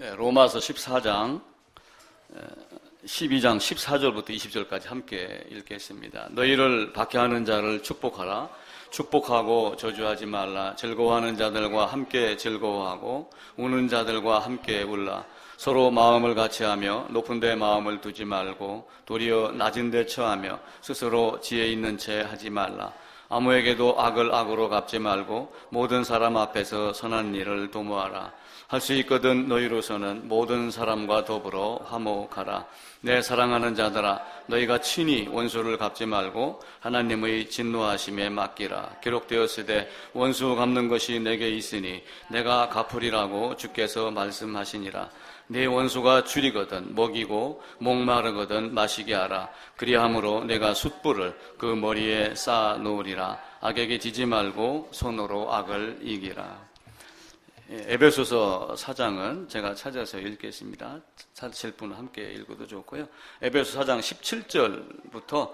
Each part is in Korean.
로마서 14장 12장 14절부터 20절까지 함께 읽겠습니다. 너희를 박해하는 자를 축복하라. 축복하고 저주하지 말라. 즐거워하는 자들과 함께 즐거워하고 우는 자들과 함께 울라. 서로 마음을 같이하며 높은 데 마음을 두지 말고 도리어 낮은 데 처하며 스스로 지혜 있는 채 하지 말라. 아무에게도 악을 악으로 갚지 말고 모든 사람 앞에서 선한 일을 도모하라. 할 수 있거든 너희로서는 모든 사람과 더불어 화목하라. 내 사랑하는 자들아, 너희가 친히 원수를 갚지 말고 하나님의 진노하심에 맡기라. 기록되었으되 원수 갚는 것이 내게 있으니 내가 갚으리라고 주께서 말씀하시니라. 네 원수가 줄이거든 먹이고 목마르거든 마시게 하라. 그리함으로 내가 숯불을 그 머리에 쌓아 놓으리라. 악에게 지지 말고 손으로 악을 이기라. 에베소서 4장은 제가 찾아서 읽겠습니다. 찾으실 분은 함께 읽어도 좋고요. 에베소 4장 17절부터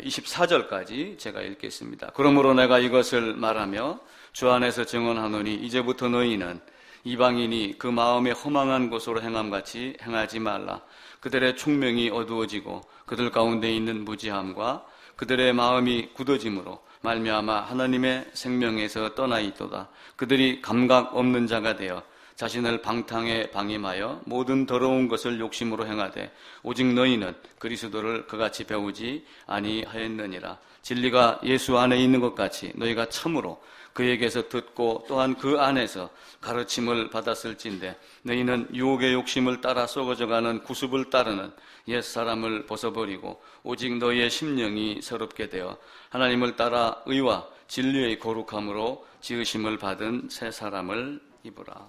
24절까지 제가 읽겠습니다. 그러므로 내가 이것을 말하며 주 안에서 증언하노니 이제부터 너희는 이방인이 그 마음에 허망한 것으로 행함같이 행하지 말라. 그들의 총명이 어두워지고 그들 가운데 있는 무지함과 그들의 마음이 굳어짐으로 말미암아 하나님의 생명에서 떠나 있도다. 그들이 감각 없는 자가 되어 자신을 방탕에 방임하여 모든 더러운 것을 욕심으로 행하되 오직 너희는 그리스도를 그같이 배우지 아니하였느니라. 진리가 예수 안에 있는 것 같이 너희가 참으로 그에게서 듣고 또한 그 안에서 가르침을 받았을진데 너희는 유혹의 욕심을 따라 썩어져가는 구습을 따르는 옛사람을 벗어버리고 오직 너희의 심령이 새롭게 되어 하나님을 따라 의와 진리의 거룩함으로 지으심을 받은 새 사람을 입으라.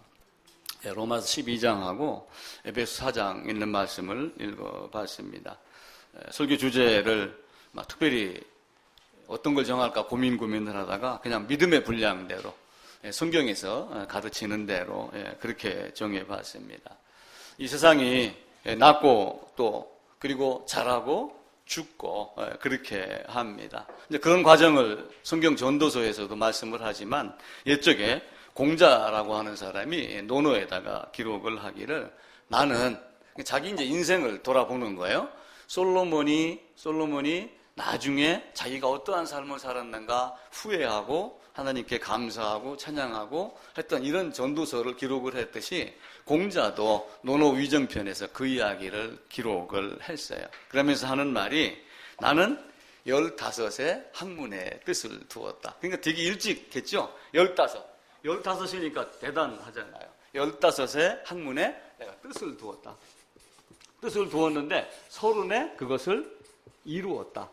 로마서 12장하고 에베소 4장 있는 말씀을 읽어봤습니다. 설교 주제를 특별히 어떤 걸 정할까 고민을 하다가 그냥 믿음의 분량대로 성경에서 가르치는 대로 그렇게 정해봤습니다. 이 세상이 낳고 또 그리고 자라고 죽고 그렇게 합니다. 그런 과정을 성경 전도서에서도 말씀을 하지만 옛적에 공자라고 하는 사람이 논어에다가 기록을 하기를 나는 자기 이제 인생을 돌아보는 거예요. 솔로몬이 나중에 자기가 어떠한 삶을 살았는가 후회하고 하나님께 감사하고 찬양하고 했던 이런 전도서를 기록을 했듯이 공자도 논어위정편에서 그 이야기를 기록을 했어요. 그러면서 하는 말이 나는 15에 학문의 뜻을 두었다. 그러니까 되게 일찍 했죠. 15이니까 대단하잖아요. 15에 학문에 내가 뜻을 두었다. 뜻을 두었는데 30에 그것을 이루었다.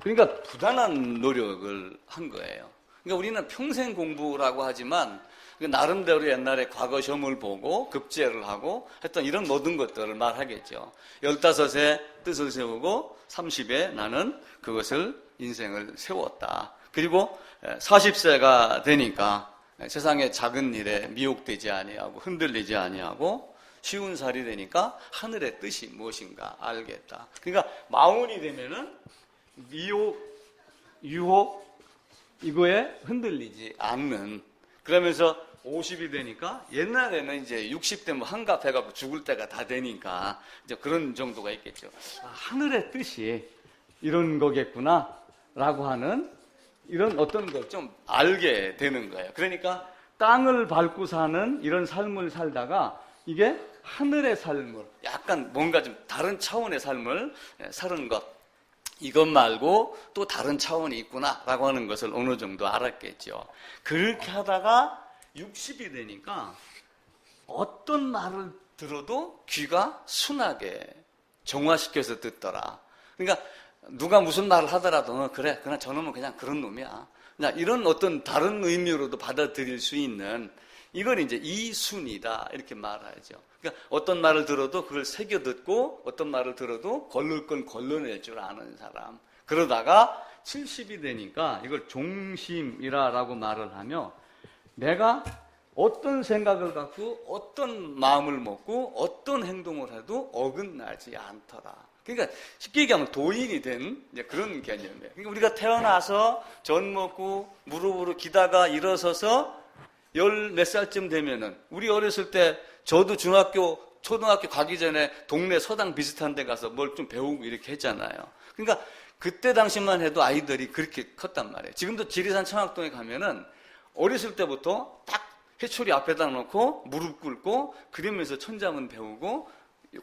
그러니까 부단한 노력을 한 거예요. 그러니까 우리는 평생 공부라고 하지만 나름대로 옛날에 과거 시험을 보고 급제를 하고 했던 이런 모든 것들을 말하겠죠. 15에 뜻을 세우고 30에 나는 그것을 인생을 세웠다. 그리고 40세가 되니까 세상의 작은 일에 미혹되지 아니하고 흔들리지 아니하고 쉬운 살이 되니까 하늘의 뜻이 무엇인가 알겠다. 그러니까 40이 되면은 미혹, 유혹 이거에 흔들리지 않는. 그러면서 50이 되니까 옛날에는 이제 60되면 한갑해갖고 죽을 때가 다 되니까 이제 그런 정도가 있겠죠. 하늘의 뜻이 이런 거겠구나 라고 하는 이런 어떤 걸 좀 알게 되는 거예요. 그러니까 땅을 밟고 사는 이런 삶을 살다가 이게 하늘의 삶을 약간 뭔가 좀 다른 차원의 삶을 사는 것, 이것 말고 또 다른 차원이 있구나라고 하는 것을 어느 정도 알았겠죠. 그렇게 하다가 60이 되니까 어떤 말을 들어도 귀가 순하게 정화시켜서 듣더라. 그러니까 누가 무슨 말을 하더라도 그래, 그냥 저놈은 그냥 그런 놈이야. 그냥 이런 어떤 다른 의미로도 받아들일 수 있는 이걸 이제 이순이다 이렇게 말하죠. 그러니까 어떤 말을 들어도 그걸 새겨 듣고 어떤 말을 들어도 걸릴 건 걸러낼 줄 아는 사람. 그러다가 70이 되니까 이걸 종심이라고 말을 하며 내가 어떤 생각을 갖고 어떤 마음을 먹고 어떤 행동을 해도 어긋나지 않더라. 그러니까 쉽게 얘기하면 도인이 된 그런 개념이에요. 그러니까 우리가 태어나서 젖 먹고 무릎으로 기다가 일어서서 열 몇 살쯤 되면은, 우리 어렸을 때 저도 중학교, 초등학교 가기 전에 동네 서당 비슷한 데 가서 뭘 좀 배우고 이렇게 했잖아요. 그러니까 그때 당시만 해도 아이들이 그렇게 컸단 말이에요. 지금도 지리산 청학동에 가면은 어렸을 때부터 딱 해초리 앞에다 놓고 무릎 꿇고 그러면서 천자문 배우고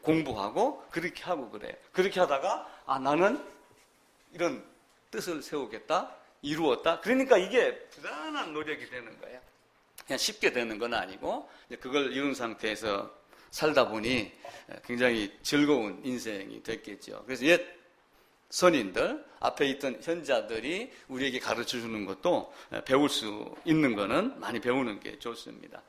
공부하고 그렇게 하고 그래요. 그렇게 하다가 나는 이런 뜻을 세우겠다, 이루었다. 그러니까 이게 부단한 노력이 되는 거예요. 그냥 쉽게 되는 건 아니고 그걸 이룬 상태에서 살다 보니 굉장히 즐거운 인생이 됐겠죠. 그래서 옛 선인들, 앞에 있던 현자들이 우리에게 가르쳐 주는 것도 배울 수 있는 거는 많이 배우는 게 좋습니다.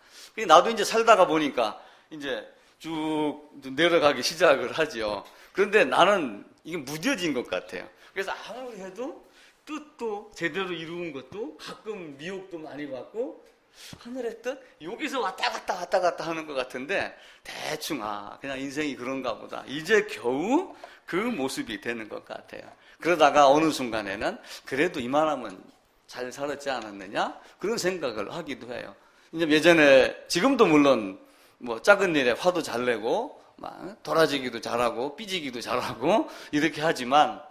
나도 이제 살다가 보니까 이제 쭉 내려가기 시작을 하죠. 그런데 나는 이게 무뎌진 것 같아요. 그래서 아무리 해도 뜻도 제대로 이루는 것도 가끔 미혹도 많이 받고 하늘의 뜻? 여기서 왔다 갔다 하는 것 같은데 대충 그냥 인생이 그런가 보다. 이제 겨우 그 모습이 되는 것 같아요. 그러다가 어느 순간에는 그래도 이만하면 잘 살았지 않았느냐? 그런 생각을 하기도 해요. 이제 예전에, 지금도 물론 뭐 작은 일에 화도 잘 내고 막 돌아지기도 잘하고 삐지기도 잘하고 이렇게 하지만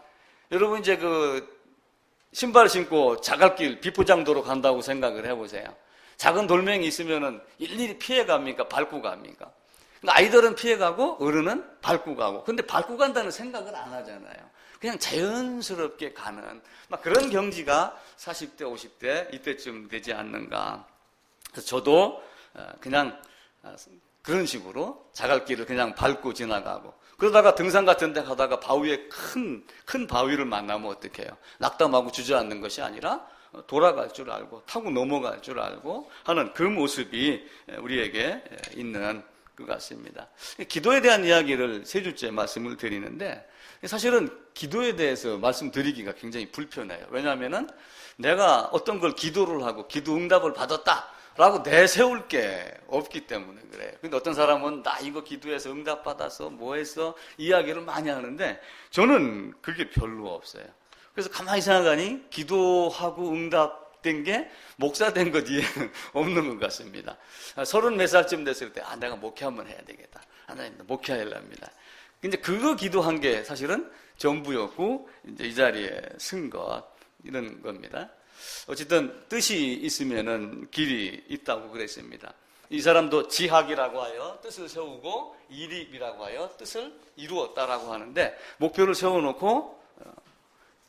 여러분 이제 그 신발 신고 자갈길 비포장도로 간다고 생각을 해보세요. 작은 돌멩이 있으면은 일일이 피해갑니까? 밟고 갑니까? 그러니까 아이들은 피해가고 어른은 밟고 가고. 근데 밟고 간다는 생각을 안 하잖아요. 그냥 자연스럽게 가는 막 그런 경지가 40대, 50대 이때쯤 되지 않는가. 그래서 저도 그냥 그런 식으로 자갈길을 그냥 밟고 지나가고, 그러다가 등산 같은 데 가다가 바위에 큰 바위를 만나면 어떡해요? 낙담하고 주저앉는 것이 아니라 돌아갈 줄 알고 타고 넘어갈 줄 알고 하는 그 모습이 우리에게 있는 것 같습니다. 기도에 대한 이야기를 세 주째 말씀을 드리는데, 사실은 기도에 대해서 말씀드리기가 굉장히 불편해요. 왜냐하면은 내가 어떤 걸 기도를 하고 기도 응답을 받았다라고 내세울 게 없기 때문에 그래요. 근데 어떤 사람은 나 이거 기도해서 응답 받아서 뭐 했어 이야기를 많이 하는데 저는 그게 별로 없어요. 그래서 가만히 생각하니 기도하고 응답된 게 목사 된 것 이해는 없는 것 같습니다. 30 몇 살쯤 됐을 때 내가 목회 한번 해야 되겠다. 하나님 목회하려합니다. 근데 그거 기도한 게 사실은 전부였고 이제 이 자리에 쓴 것 이런 겁니다. 어쨌든 뜻이 있으면은 길이 있다고 그랬습니다. 이 사람도 지학이라고 하여 뜻을 세우고 이립이라고 하여 뜻을 이루었다라고 하는데, 목표를 세워놓고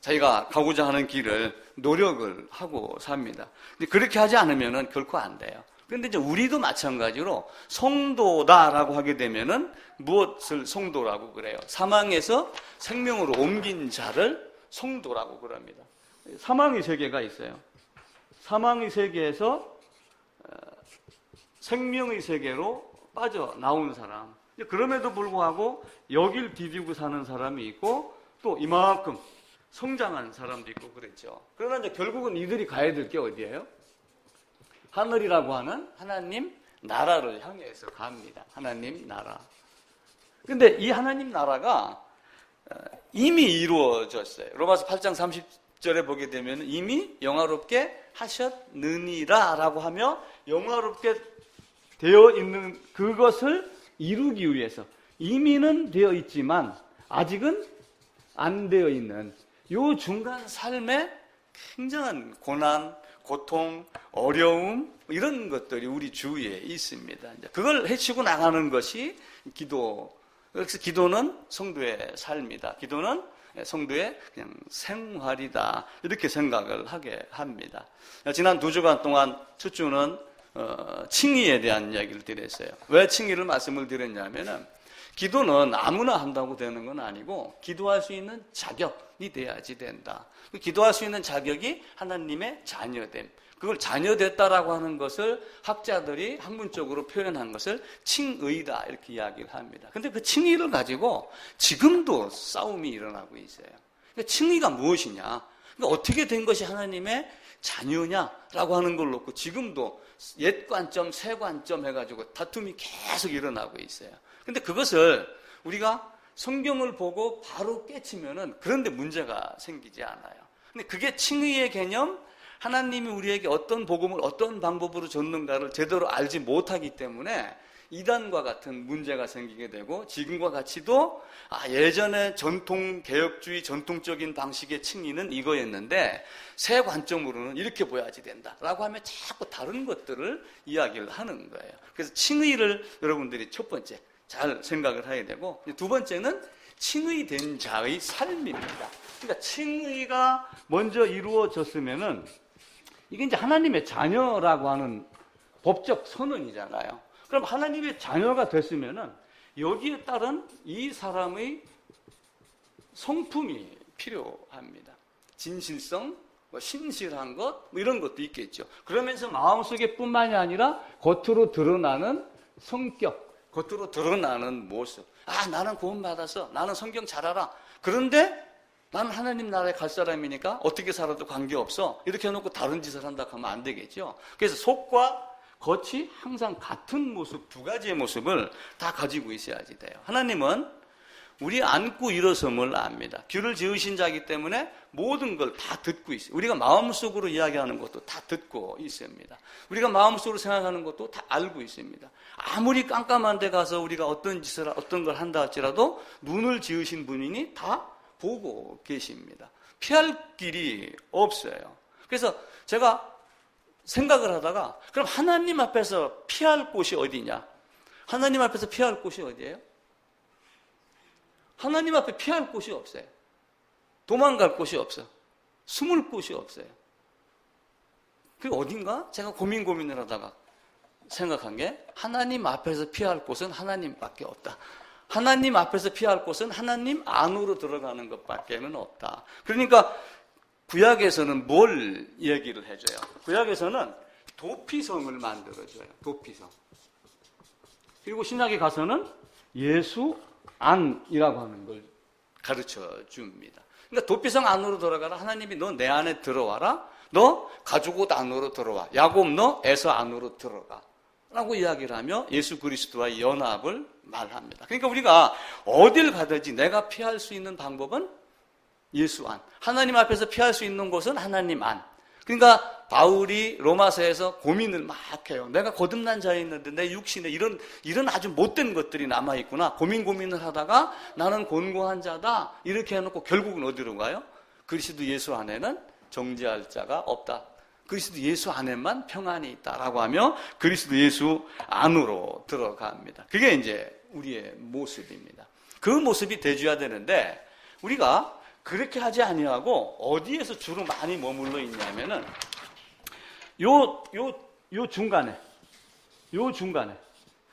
자기가 가고자 하는 길을 노력을 하고 삽니다. 근데 그렇게 하지 않으면은 결코 안 돼요. 그런데 이제 우리도 마찬가지로 성도다라고 하게 되면은 무엇을 성도라고 그래요? 사망에서 생명으로 옮긴 자를 성도라고 그럽니다. 사망의 세계가 있어요. 사망의 세계에서 생명의 세계로 빠져나온 사람. 그럼에도 불구하고 여길 디디고 사는 사람이 있고 또 이만큼 성장한 사람도 있고 그랬죠. 그러나 이제 결국은 이들이 가야 될 게 어디예요? 하늘이라고 하는 하나님 나라를 향해서 갑니다. 하나님 나라. 근데 이 하나님 나라가 이미 이루어졌어요. 로마서 8장 30절에 보게 되면 이미 영화롭게 하셨느니라 라고 하며 영화롭게 되어 있는 그것을 이루기 위해서 이미는 되어 있지만 아직은 안 되어 있는 요 중간 삶에 굉장한 고난, 고통, 어려움 이런 것들이 우리 주위에 있습니다. 그걸 헤치고 나가는 것이 기도. 그래서 기도는 성도의 삶이다. 기도는 성도의 그냥 생활이다. 이렇게 생각을 하게 합니다. 지난 2주간 동안 첫 주는 칭의에 대한 이야기를 드렸어요. 왜 칭의를 말씀을 드렸냐면은 기도는 아무나 한다고 되는 건 아니고 기도할 수 있는 자격이 돼야지 된다. 기도할 수 있는 자격이 하나님의 자녀됨. 그걸 자녀됐다라고 하는 것을 학자들이 학문적으로 표현한 것을 칭의다 이렇게 이야기를 합니다. 근데 그 칭의를 가지고 지금도 싸움이 일어나고 있어요. 그러니까 칭의가 무엇이냐? 그러니까 어떻게 된 것이 하나님의 자녀냐라고 하는 걸 놓고 지금도 옛 관점, 새 관점 해가지고 다툼이 계속 일어나고 있어요. 근데 그것을 우리가 성경을 보고 바로 깨치면은 그런데 문제가 생기지 않아요. 근데 그게 칭의의 개념, 하나님이 우리에게 어떤 복음을 어떤 방법으로 줬는가를 제대로 알지 못하기 때문에 이단과 같은 문제가 생기게 되고, 지금과 같이도 예전에 전통 개혁주의 전통적인 방식의 칭의는 이거였는데 새 관점으로는 이렇게 보여야지 된다라고 하면 자꾸 다른 것들을 이야기를 하는 거예요. 그래서 칭의를 여러분들이 첫 번째 잘 생각을 해야 되고, 두 번째는 칭의된 자의 삶입니다. 그러니까 칭의가 먼저 이루어졌으면은 이게 이제 하나님의 자녀라고 하는 법적 선언이잖아요. 그럼 하나님의 자녀가 됐으면은 여기에 따른 이 사람의 성품이 필요합니다. 진실성, 신실한 것, 이런 것도 있겠죠. 그러면서 마음속에 뿐만이 아니라 겉으로 드러나는 성격, 겉으로 드러나는 모습. 나는 구원받았어. 나는 성경 잘 알아. 그런데 나는 하나님 나라에 갈 사람이니까 어떻게 살아도 관계없어. 이렇게 해놓고 다른 짓을 한다 하면 안 되겠죠. 그래서 속과 겉이 항상 같은 모습, 두 가지의 모습을 다 가지고 있어야지 돼요. 하나님은 우리 안고 일어섬을 압니다. 귀를 지으신 자이기 때문에 모든 걸 다 듣고 있어요. 우리가 마음속으로 이야기하는 것도 다 듣고 있습니다. 우리가 마음속으로 생각하는 것도 다 알고 있습니다. 아무리 깜깜한 데 가서 우리가 어떤 짓을, 어떤 걸 한다 할지라도 눈을 지으신 분이니 다 보고 계십니다. 피할 길이 없어요. 그래서 제가 생각을 하다가, 그럼 하나님 앞에서 피할 곳이 어디냐? 하나님 앞에서 피할 곳이 어디예요? 하나님 앞에 피할 곳이 없어요. 도망갈 곳이 없어. 숨을 곳이 없어요. 그게 어딘가? 제가 고민을 하다가 생각한 게, 하나님 앞에서 피할 곳은 하나님밖에 없다. 하나님 앞에서 피할 곳은 하나님 안으로 들어가는 것밖에는 없다. 그러니까 구약에서는 뭘 얘기를 해줘요? 구약에서는 도피성을 만들어줘요. 도피성. 그리고 신약에 가서는 예수 안이라고 하는 걸 가르쳐 줍니다. 그러니까 도피성 안으로 들어가라. 하나님이 너 내 안에 들어와라. 너 가죽 옷 안으로 들어와. 야곱 너 에서 안으로 들어가. 라고 이야기를 하며 예수 그리스도와의 연합을 말합니다. 그러니까 우리가 어딜 가든지 내가 피할 수 있는 방법은 예수 안. 하나님 앞에서 피할 수 있는 곳은 하나님 안. 그러니까 바울이 로마서에서 고민을 막 해요. 내가 거듭난 자였는데 내 육신에 이런 아주 못된 것들이 남아있구나. 고민을 하다가 나는 곤고한 자다. 이렇게 해놓고 결국은 어디로 가요? 그리스도 예수 안에는 정죄할 자가 없다. 그리스도 예수 안에만 평안이 있다라고 하며 그리스도 예수 안으로 들어갑니다. 그게 이제 우리의 모습입니다. 그 모습이 되줘야 되는데 우리가 그렇게 하지 아니하고 어디에서 주로 많이 머물러 있냐면은 요 중간에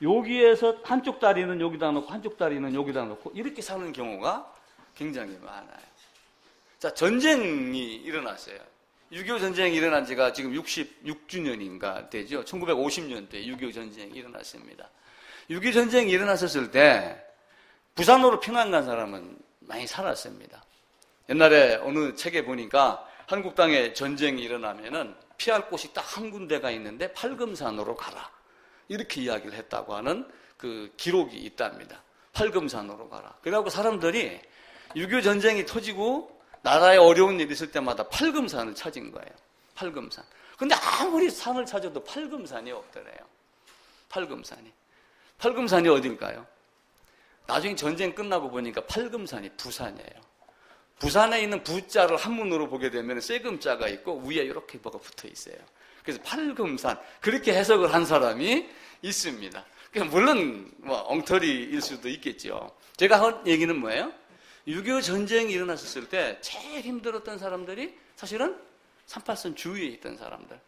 여기에서 한쪽 다리는 여기다 놓고 한쪽 다리는 여기다 놓고 이렇게 사는 경우가 굉장히 많아요. 자, 전쟁이 일어났어요. 6.25 전쟁이 일어난 지가 지금 66주년인가 되죠. 1950년대 6.25 전쟁이 일어났습니다. 6.25 전쟁이 일어났었을 때 부산으로 피난 간 사람은 많이 살았습니다. 옛날에 어느 책에 보니까 한국 땅에 전쟁이 일어나면은 피할 곳이 딱 한 군데가 있는데 팔금산으로 가라. 이렇게 이야기를 했다고 하는 그 기록이 있답니다. 팔금산으로 가라. 그래갖고 사람들이 6.25 전쟁이 터지고 나라에 어려운 일이 있을 때마다 팔금산을 찾은 거예요. 팔금산. 근데 아무리 산을 찾아도 팔금산이 없더래요. 팔금산이 어딜까요? 나중에 전쟁 끝나고 보니까 팔금산이 부산이에요. 부산에 있는 부자를 한문으로 보게 되면 세금자가 있고 위에 이렇게 뭐가 붙어 있어요. 그래서 팔금산 그렇게 해석을 한 사람이 있습니다. 물론 뭐 엉터리일 수도 있겠죠. 제가 한 얘기는 뭐예요? 6.25 전쟁이 일어났을 때 제일 힘들었던 사람들이 사실은 38선 주위에 있던 사람들.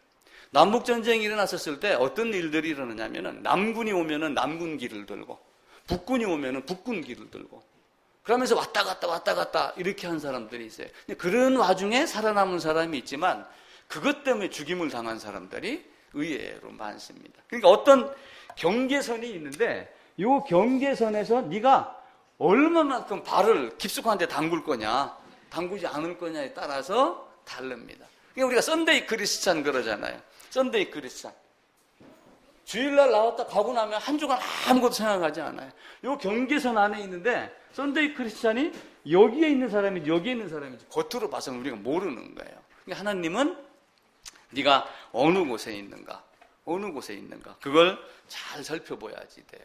남북전쟁이 일어났을 때 어떤 일들이 일어나냐면은 남군이 오면은 남군 길을 들고 북군이 오면은 북군 길을 들고 그러면서 왔다 갔다 이렇게 한 사람들이 있어요. 그런 와중에 살아남은 사람이 있지만 그것 때문에 죽임을 당한 사람들이 의외로 많습니다. 그러니까 어떤 경계선이 있는데 이 경계선에서 네가 얼마만큼 발을 깊숙한 데 담글 거냐 담그지 않을 거냐에 따라서 다릅니다. 그러니까 우리가 썬데이 크리스찬 그러잖아요. 썬데이 크리스찬. 주일날 나왔다 가고 나면 한 주간 아무것도 생각하지 않아요. 이 경계선 안에 있는데 썬데이 크리스찬이 여기에 있는 사람인지 여기에 있는 사람인지 겉으로 봐서는 우리가 모르는 거예요. 그러니까 하나님은 네가 어느 곳에 있는가? 어느 곳에 있는가? 그걸 잘 살펴봐야지 돼요.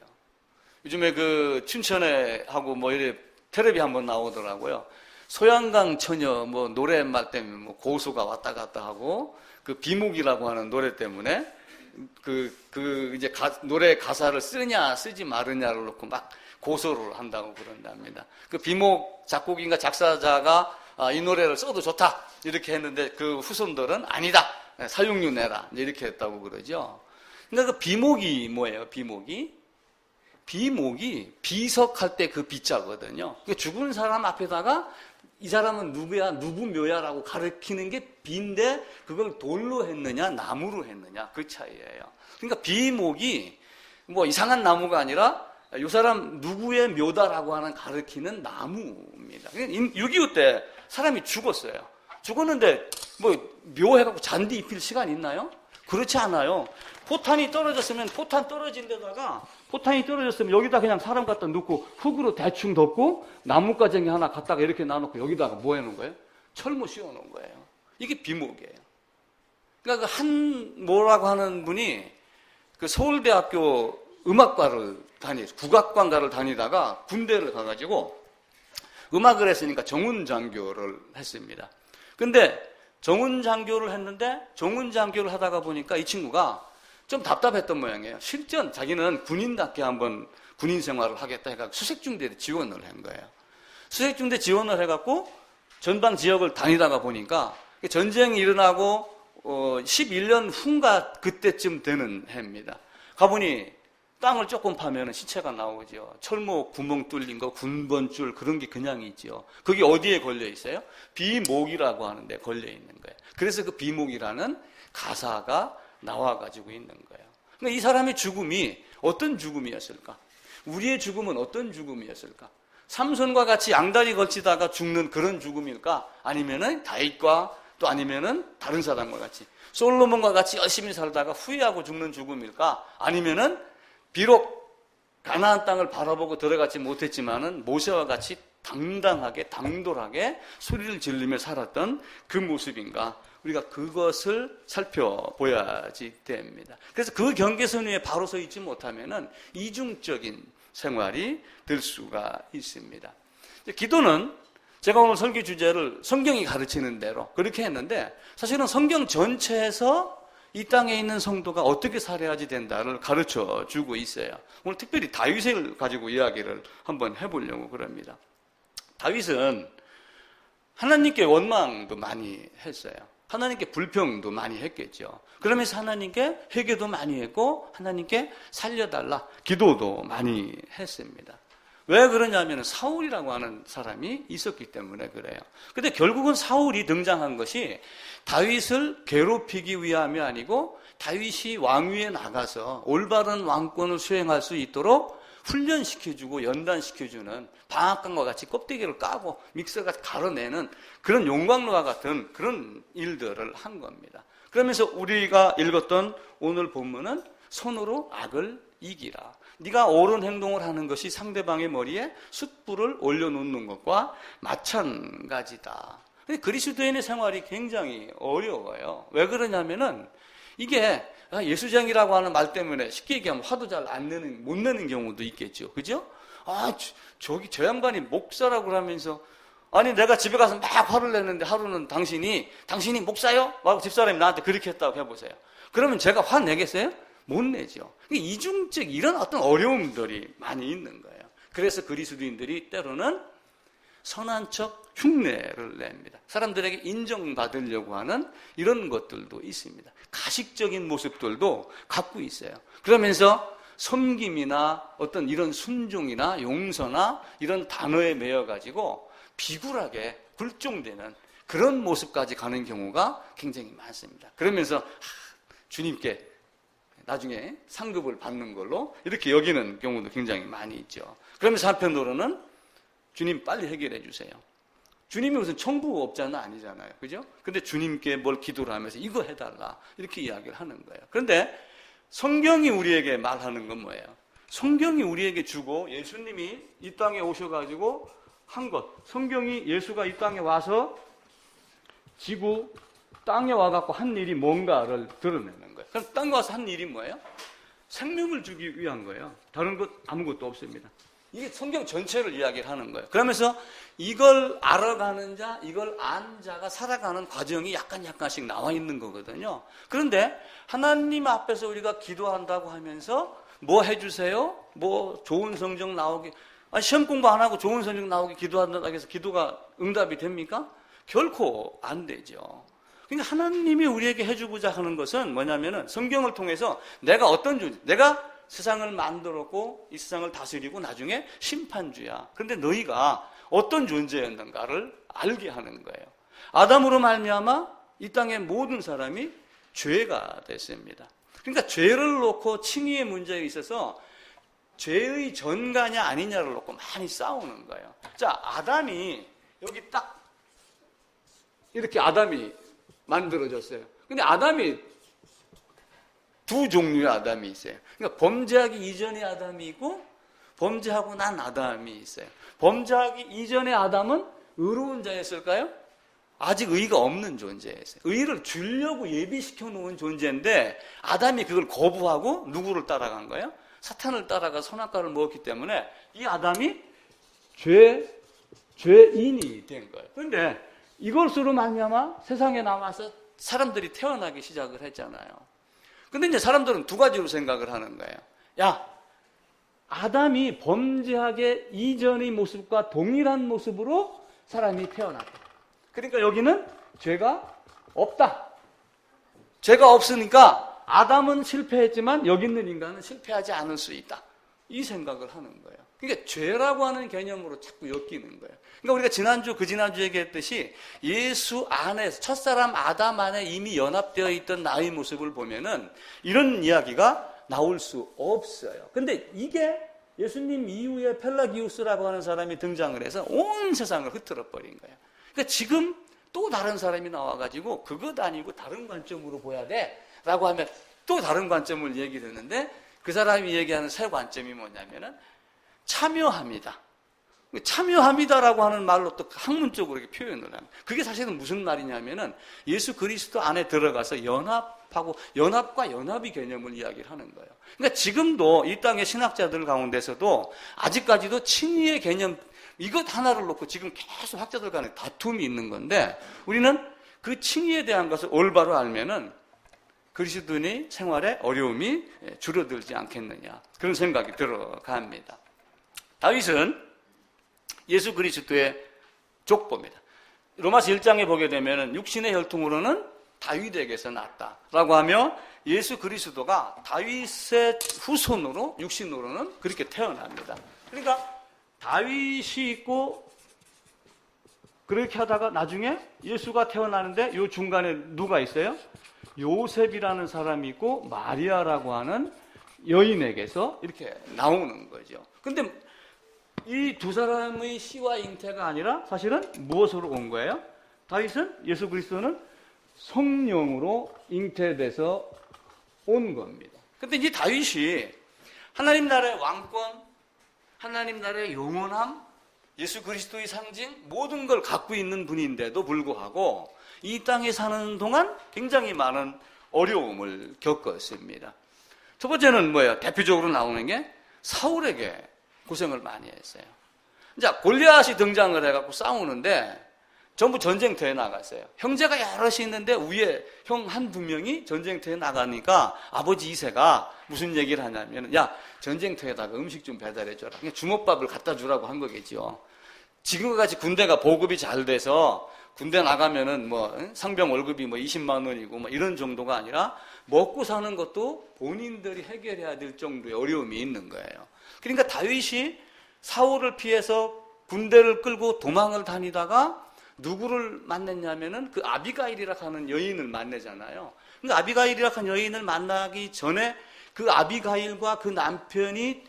요즘에 그 춘천에 하고 뭐 이래 텔레비 한번 나오더라고요. 소양강 처녀 뭐 노랫말 때문에 뭐 고수가 왔다 갔다 하고 그 비목이라고 하는 노래 때문에 이제 노래 가사를 쓰냐 쓰지 말으냐를 놓고 막 고소를 한다고 그런답니다. 그 비목 작곡인가 작사자가 이 노래를 써도 좋다 이렇게 했는데 그 후손들은 아니다 사용료 내라 이렇게 했다고 그러죠. 그러니까 그 비목이 뭐예요? 비목이 비석할 때 그 비자거든요. 죽은 사람 앞에다가 이 사람은 누구야, 누구 묘야라고 가르치는 게 비인데 그걸 돌로 했느냐, 나무로 했느냐 그 차이예요. 그러니까 비목이 뭐 이상한 나무가 아니라 이 사람 누구의 묘다라고 하는 가르치는 나무입니다. 6.25 때 사람이 죽었어요. 죽었는데 뭐 묘해갖고 잔디 입힐 시간 있나요? 그렇지 않아요. 포탄이 떨어졌으면 포탄 떨어진 데다가 포탄이 떨어졌으면 여기다 그냥 사람 갖다 넣고 흙으로 대충 덮고 나뭇가쟁이 하나 갖다가 이렇게 놔놓고 여기다가 뭐 해놓은 거예요? 철모 씌워놓은 거예요. 이게 비목이에요. 그러니까 그 한모라고 하는 분이 그 서울대학교 음악과를 국악관가를 다니다가 군대를 가가지고 음악을 했으니까 정운장교를 했습니다. 근데 정운장교를 했는데 정운장교를 하다가 보니까 이 친구가 좀 답답했던 모양이에요. 실전 자기는 군인답게 한번 군인 생활을 하겠다 해가지고 수색중대에 지원을 한 거예요. 수색중대 지원을 해갖고 전방 지역을 다니다가 보니까 전쟁이 일어나고 11년 후인가 그때쯤 되는 해입니다. 가보니 땅을 조금 파면 시체가 나오죠. 철모 구멍 뚫린 거, 군번줄 그런 게 그냥 있죠. 그게 어디에 걸려 있어요? 비목이라고 하는데 걸려 있는 거예요. 그래서 그 비목이라는 가사가 나와가지고 있는 거예요. 그러니까 이 사람의 죽음이 어떤 죽음이었을까? 우리의 죽음은 어떤 죽음이었을까? 삼손과 같이 양다리 걸치다가 죽는 그런 죽음일까? 아니면은 다윗과 또 아니면은 다른 사람과 같이 솔로몬과 같이 열심히 살다가 후회하고 죽는 죽음일까? 아니면은 비록 가나안 땅을 바라보고 들어가지 못했지만은 모세와 같이 당당하게 당돌하게 소리를 지르며 살았던 그 모습인가? 우리가 그것을 살펴봐야지 됩니다. 그래서 그 경계선 위에 바로 서 있지 못하면은 이중적인 생활이 될 수가 있습니다. 기도는 제가 오늘 설교 주제를 성경이 가르치는 대로 그렇게 했는데 사실은 성경 전체에서 이 땅에 있는 성도가 어떻게 살아야지 된다를 가르쳐 주고 있어요. 오늘 특별히 다윗을 가지고 이야기를 한번 해보려고 그럽니다. 다윗은 하나님께 원망도 많이 했어요. 하나님께 불평도 많이 했겠죠. 그러면서 하나님께 회개도 많이 했고 하나님께 살려달라 기도도 많이 했습니다. 왜 그러냐면 사울이라고 하는 사람이 있었기 때문에 그래요. 근데 결국은 사울이 등장한 것이 다윗을 괴롭히기 위함이 아니고 다윗이 왕위에 나가서 올바른 왕권을 수행할 수 있도록 훈련시켜주고 연단시켜주는 방앗간과 같이 껍데기를 까고 믹서가 갈아내는 그런 용광로와 같은 그런 일들을 한 겁니다. 그러면서 우리가 읽었던 오늘 본문은 손으로 악을 이기라. 네가 옳은 행동을 하는 것이 상대방의 머리에 숯불을 올려놓는 것과 마찬가지다. 그리스도인의 생활이 굉장히 어려워요. 왜 그러냐면은 이게 예수장이라고 하는 말 때문에 쉽게 얘기하면 화도 잘 못 내는 경우도 있겠죠. 그죠? 저 양반이 목사라고 하면서 아니 내가 집에 가서 막 화를 내는데 하루는 당신이 목사요? 하고 집사람이 나한테 그렇게 했다고 해보세요. 그러면 제가 화 내겠어요? 못 내죠. 이중적 이런 어떤 어려움들이 많이 있는 거예요. 그래서 그리스도인들이 때로는 선한 척 흉내를 냅니다. 사람들에게 인정받으려고 하는 이런 것들도 있습니다. 가식적인 모습들도 갖고 있어요. 그러면서 섬김이나 어떤 이런 순종이나 용서나 이런 단어에 매여가지고 비굴하게 굴종되는 그런 모습까지 가는 경우가 굉장히 많습니다. 그러면서 주님께 나중에 상급을 받는 걸로 이렇게 여기는 경우도 굉장히 많이 있죠. 그러면서 한편으로는 주님 빨리 해결해 주세요. 주님이 무슨 청부업자는 아니잖아요. 그죠? 근데 주님께 뭘 기도를 하면서 이거 해달라. 이렇게 이야기를 하는 거예요. 그런데 성경이 우리에게 말하는 건 뭐예요? 성경이 우리에게 주고 예수님이 이 땅에 오셔가지고 한 것. 성경이 예수가 이 땅에 와서 지구 땅에 와갖고 한 일이 뭔가를 드러내는 거예요. 그럼 땅에 와서 한 일이 뭐예요? 생명을 주기 위한 거예요. 다른 것 아무것도 없습니다. 이게 성경 전체를 이야기를 하는 거예요. 그러면서 이걸 알아가는 자, 이걸 안 자가 살아가는 과정이 약간씩 나와 있는 거거든요. 그런데 하나님 앞에서 우리가 기도한다고 하면서 뭐 해주세요? 뭐 좋은 성적 나오게, 시험 공부 안 하고 좋은 성적 나오게 기도한다고 해서 기도가 응답이 됩니까? 결코 안 되죠. 그러니까 하나님이 우리에게 해주고자 하는 것은 뭐냐면은 성경을 통해서 내가 어떤 존재, 내가 세상을 만들었고 이 세상을 다스리고 나중에 심판주야. 그런데 너희가 어떤 존재였는가를 알게 하는 거예요. 아담으로 말미암아 이 땅의 모든 사람이 죄가 됐습니다. 그러니까 죄를 놓고 칭의의 문제에 있어서 죄의 전가냐 아니냐를 놓고 많이 싸우는 거예요. 자, 아담이 여기 딱 이렇게 아담이 만들어졌어요. 근데 아담이 두 종류의 아담이 있어요. 그러니까 범죄하기 이전의 아담이 있고 범죄하고 난 아담이 있어요. 범죄하기 이전의 아담은 의로운 자였을까요? 아직 의가 없는 존재였어요. 의를 주려고 예비시켜 놓은 존재인데 아담이 그걸 거부하고 누구를 따라간 거예요? 사탄을 따라가 선악과를 먹었기 때문에 이 아담이 죄인이 된 거예요. 그런데 이것으로 말미암아 세상에 나와서 사람들이 태어나기 시작을 했잖아요. 근데 이제 사람들은 두 가지로 생각을 하는 거예요. 야, 아담이 범죄하기 이전의 모습과 동일한 모습으로 사람이 태어났다. 그러니까 여기는 죄가 없다. 죄가 없으니까 아담은 실패했지만 여기 있는 인간은 실패하지 않을 수 있다. 이 생각을 하는 거예요. 그러니까 죄라고 하는 개념으로 자꾸 엮이는 거예요. 그러니까 우리가 지난주 얘기했듯이 예수 안에서 첫사람 아담 안에 이미 연합되어 있던 나의 모습을 보면은 이런 이야기가 나올 수 없어요. 근데 이게 예수님 이후에 펠라기우스라고 하는 사람이 등장을 해서 온 세상을 흐트러 버린 거예요. 그러니까 지금 또 다른 사람이 나와가지고 그것 아니고 다른 관점으로 보야 돼 라고 하면 또 다른 관점을 얘기를 했는데 그 사람이 얘기하는 새 관점이 뭐냐면은 참여합니다. 참여합니다라고 하는 말로 또 학문적으로 이렇게 표현을 합니다. 그게 사실은 무슨 말이냐면은 예수 그리스도 안에 들어가서 연합과 연합의 개념을 이야기를 하는 거예요. 그러니까 지금도 이 땅의 신학자들 가운데서도 아직까지도 칭의의 개념, 이것 하나를 놓고 지금 계속 학자들 간에 다툼이 있는 건데 우리는 그 칭의에 대한 것을 올바로 알면은 그리스도인의 생활에 어려움이 줄어들지 않겠느냐. 그런 생각이 들어갑니다. 다윗은 예수 그리스도의 족보입니다. 로마서 1장에 보게 되면 육신의 혈통으로는 다윗에게서 났다라고 하며 예수 그리스도가 다윗의 후손으로 육신으로는 그렇게 태어납니다. 그러니까 다윗이 있고 그렇게 하다가 나중에 예수가 태어나는데 이 중간에 누가 있어요? 요셉이라는 사람이 있고 마리아라고 하는 여인에게서 이렇게 나오는 거죠. 근데 이 두 사람의 씨와 잉태가 아니라 사실은 무엇으로 온 거예요? 다윗은 예수 그리스도는 성령으로 잉태돼서 온 겁니다. 근데 이 다윗이 하나님 나라의 왕권, 하나님 나라의 영원함, 예수 그리스도의 상징 모든 걸 갖고 있는 분인데도 불구하고 이 땅에 사는 동안 굉장히 많은 어려움을 겪었습니다. 첫 번째는 뭐예요? 대표적으로 나오는 게 사울에게 고생을 많이 했어요. 자, 골리앗이 등장을 해갖고 싸우는데 전부 전쟁터에 나갔어요. 형제가 여럿이 있는데 위에 형 한두 명이 전쟁터에 나가니까 아버지 이세가 무슨 얘기를 하냐면 야, 전쟁터에다가 음식 좀 배달해줘라. 그냥 주먹밥을 갖다 주라고 한 거겠죠. 지금과 같이 군대가 보급이 잘 돼서 군대 나가면은 상병 월급이 20만 원이고 이런 정도가 아니라 먹고 사는 것도 본인들이 해결해야 될 정도의 어려움이 있는 거예요. 그러니까 다윗이 사울을 피해서 군대를 끌고 도망을 다니다가 누구를 만났냐면은 그 아비가일이라 하는 여인을 만나잖아요. 그러니까 아비가일이라 하는 여인을 만나기 전에 그 아비가일과 그 남편이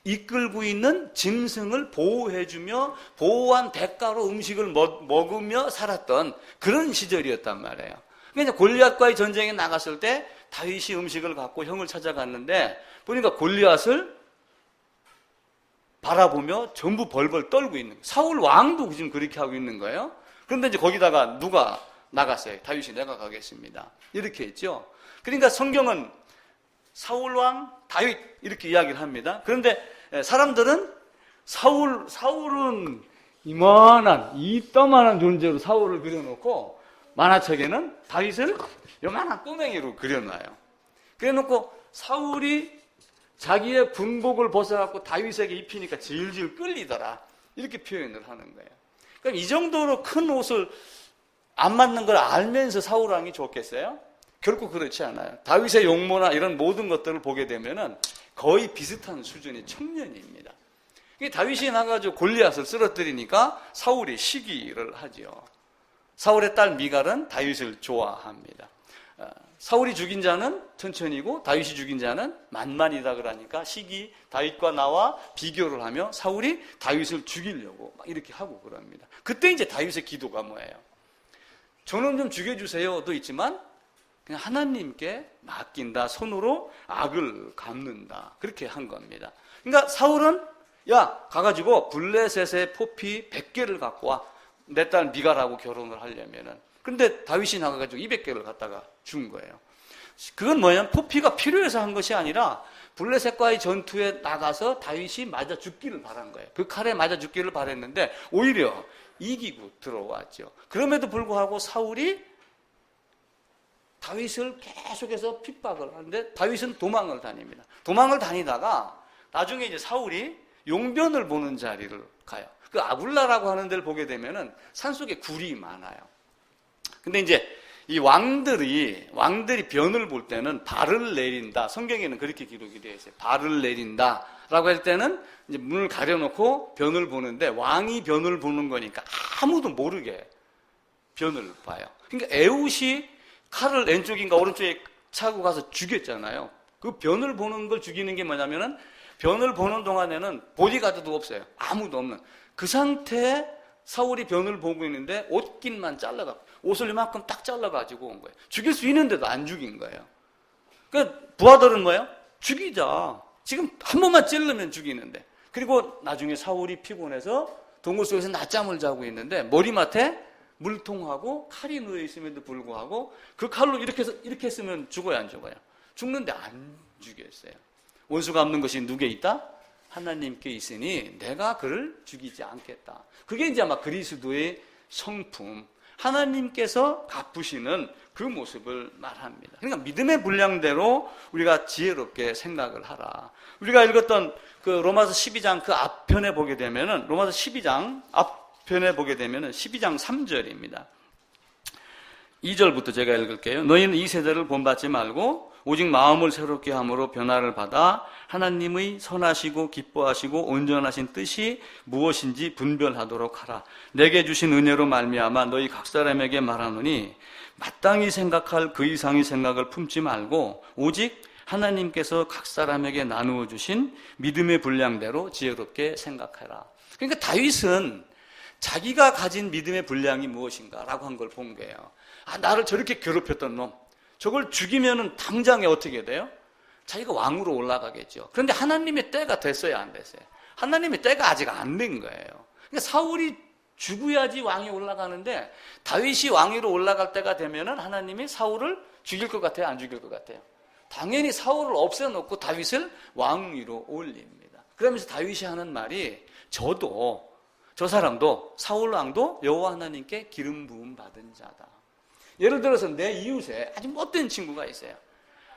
이끌고 있는 짐승을 보호해주며 보호한 대가로 음식을 먹으며 살았던 그런 시절이었단 말이에요. 그러니까 골리앗과의 전쟁에 나갔을 때 다윗이 음식을 갖고 형을 찾아갔는데 보니까 골리앗을 바라보며 전부 벌벌 떨고 있는 거예요. 사울 왕도 지금 그렇게 하고 있는 거예요. 그런데 이제 거기다가 누가 나갔어요. 다윗이 내가 가겠습니다. 이렇게 했죠. 그러니까 성경은 사울왕 다윗 이렇게 이야기를 합니다. 그런데 사람들은 사울은 이만한 이따만한 존재로 사울을 그려놓고 만화책에는 다윗을 요만한 꼬맹이로 그려놔요. 그래놓고 사울이 자기의 군복을 벗어갖고 다윗에게 입히니까 질질 끌리더라. 이렇게 표현을 하는 거예요. 그럼 이 정도로 큰 옷을 안 맞는 걸 알면서 사울왕이 좋겠어요? 결코 그렇지 않아요. 다윗의 용모나 이런 모든 것들을 보게 되면은 거의 비슷한 수준의 청년입니다. 다윗이 나가지고 골리앗을 쓰러뜨리니까 사울이 시기를 하죠. 사울의 딸 미갈은 다윗을 좋아합니다. 사울이 죽인 자는 천천히고 다윗이 죽인 자는 만만이다 그러니까 다윗과 나와 비교를 하며 사울이 다윗을 죽이려고 막 이렇게 하고 그럽니다. 그때 이제 다윗의 기도가 뭐예요? 저는 좀 죽여주세요도 있지만 그냥 하나님께 맡긴다. 손으로 악을 갚는다. 그렇게 한 겁니다. 그러니까 사울은 가가지고 블레셋의 포피 100개를 갖고 와. 내 딸 미갈하고 결혼을 하려면은. 근데 다윗이 나가가지고 200개를 갖다가 준 거예요. 그건 뭐냐면 포피가 필요해서 한 것이 아니라 블레셋과의 전투에 나가서 다윗이 맞아 죽기를 바란 거예요. 그 칼에 맞아 죽기를 바랬는데 오히려 이기고 들어왔죠. 그럼에도 불구하고 사울이 다윗을 계속해서 핍박을 하는데 다윗은 도망을 다닙니다. 도망을 다니다가 나중에 이제 사울이 용변을 보는 자리를 가요. 그 아굴라라고 하는 데를 보게 되면은 산속에 굴이 많아요. 근데 이제 이 왕들이 변을 볼 때는 발을 내린다. 성경에는 그렇게 기록이 되어 있어요. 발을 내린다라고 할 때는 이제 문을 가려놓고 변을 보는데 왕이 변을 보는 거니까 아무도 모르게 변을 봐요. 그러니까 에훗이 칼을 왼쪽인가 오른쪽에 차고 가서 죽였잖아요. 그 변을 보는 걸 죽이는 게 뭐냐면은 변을 보는 동안에는 보디가드도 없어요. 아무도 없는. 그 상태에 사울이 변을 보고 있는데 옷깃만 잘라갖고 옷을 이만큼 딱 잘라가지고 온 거예요. 죽일 수 있는데도 안 죽인 거예요. 그러니까 부하들은 뭐예요? 죽이자. 지금 한 번만 찔르면 죽이는데. 그리고 나중에 사울이 피곤해서 동굴 속에서 낮잠을 자고 있는데 머리맡에 물통하고 칼이 놓여 있음에도 불구하고 그 칼로 이렇게 했으면 죽어야 안 죽어요? 죽는데 안 죽였어요. 원수 갚는 것이 누구에 있다? 하나님께 있으니 내가 그를 죽이지 않겠다. 그게 이제 아마 그리스도의 성품, 하나님께서 갚으시는 그 모습을 말합니다. 그러니까 믿음의 분량대로 우리가 지혜롭게 생각을 하라. 우리가 읽었던 그 로마서 12장 그 앞편에 보게 되면은 로마서 12장 앞편에 보게 되면은 12장 3절입니다. 2절부터 제가 읽을게요. 너희는 이 세대를 본받지 말고 오직 마음을 새롭게 함으로 변화를 받아 하나님의 선하시고 기뻐하시고 온전하신 뜻이 무엇인지 분별하도록 하라. 내게 주신 은혜로 말미암아 너희 각 사람에게 말하노니 마땅히 생각할 그 이상의 생각을 품지 말고 오직 하나님께서 각 사람에게 나누어 주신 믿음의 분량대로 지혜롭게 생각해라. 그러니까 다윗은 자기가 가진 믿음의 분량이 무엇인가라고 한 걸 본 거예요. 나를 저렇게 괴롭혔던 놈, 저걸 죽이면은 당장에 어떻게 돼요? 자기가 왕으로 올라가겠죠. 그런데 하나님의 때가 됐어야 안 됐어요? 하나님의 때가 아직 안 된 거예요. 그러니까 사울이 죽어야지 왕이 올라가는데 다윗이 왕위로 올라갈 때가 되면은 하나님이 사울을 죽일 것 같아요? 안 죽일 것 같아요? 당연히 사울을 없애놓고 다윗을 왕위로 올립니다. 그러면서 다윗이 하는 말이 저 사람도 사울 왕도 여호와 하나님께 기름 부음 받은 자다. 예를 들어서 내 이웃에 아주 못된 친구가 있어요.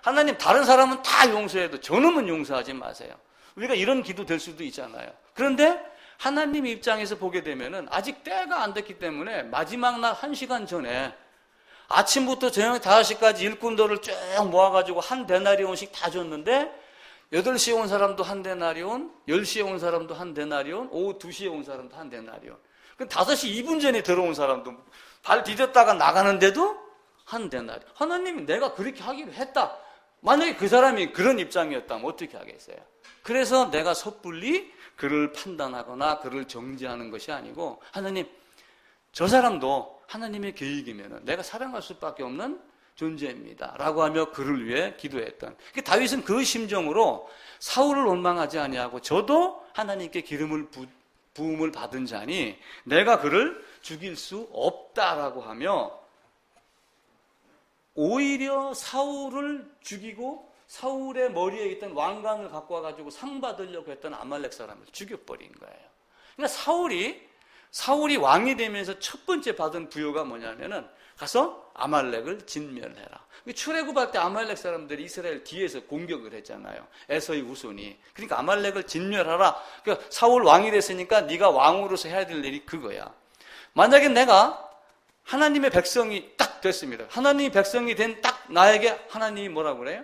하나님 다른 사람은 다 용서해도 저놈은 용서하지 마세요. 우리가 이런 기도 될 수도 있잖아요. 그런데 하나님 입장에서 보게 되면은 아직 때가 안 됐기 때문에 마지막 날 1시간 전에 아침부터 저녁 5시까지 일꾼들을 쭉 모아가지고 한 데나리온씩 다 줬는데 8시에 온 사람도 한 데나리온, 10시에 온 사람도 한 데나리온, 오후 2시에 온 사람도 한 데나리온. 5시 2분 전에 들어온 사람도 발 디뎠다가 나가는데도 한 데나리온. 하나님이 내가 그렇게 하기로 했다. 만약에 그 사람이 그런 입장이었다면 어떻게 하겠어요? 그래서 내가 섣불리 그를 판단하거나 그를 정죄하는 것이 아니고 하나님, 저 사람도 하나님의 계획이면 내가 사랑할 수밖에 없는 존재입니다 라고 하며 그를 위해 기도했던. 다윗은 그 심정으로 사울을 원망하지 아니하고 저도 하나님께 기름을 부음을 받은 자니 내가 그를 죽일 수 없다라고 하며 오히려 사울을 죽이고 사울의 머리에 있던 왕관을 갖고 와가지고 상 받으려고 했던 아말렉 사람을 죽여버린 거예요. 그러니까 사울이 왕이 되면서 첫 번째 받은 부여가 뭐냐면은 가서 아말렉을 진멸해라. 출애굽할 때 아말렉 사람들이 이스라엘 뒤에서 공격을 했잖아요. 에서의 후손이. 그러니까 아말렉을 진멸하라. 그러니까 사울 왕이 됐으니까 네가 왕으로서 해야 될 일이 그거야. 만약에 내가 하나님의 백성이 딱 됐습니다. 하나님의 백성이 된 딱 나에게 하나님이 뭐라고 그래요?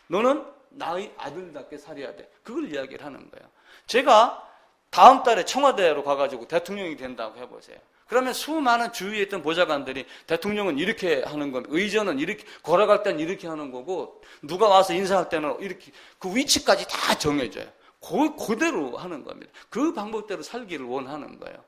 너는 나의 아들답게 살아야 돼. 그걸 이야기를 하는 거예요. 제가 다음 달에 청와대로 가가지고 대통령이 된다고 해보세요. 그러면 수많은 주위에 있던 보좌관들이 대통령은 이렇게 하는 겁니다. 의전은 이렇게, 걸어갈 때는 이렇게 하는 거고, 누가 와서 인사할 때는 이렇게, 그 위치까지 다 정해져요. 그대로 하는 겁니다. 그 방법대로 살기를 원하는 거예요.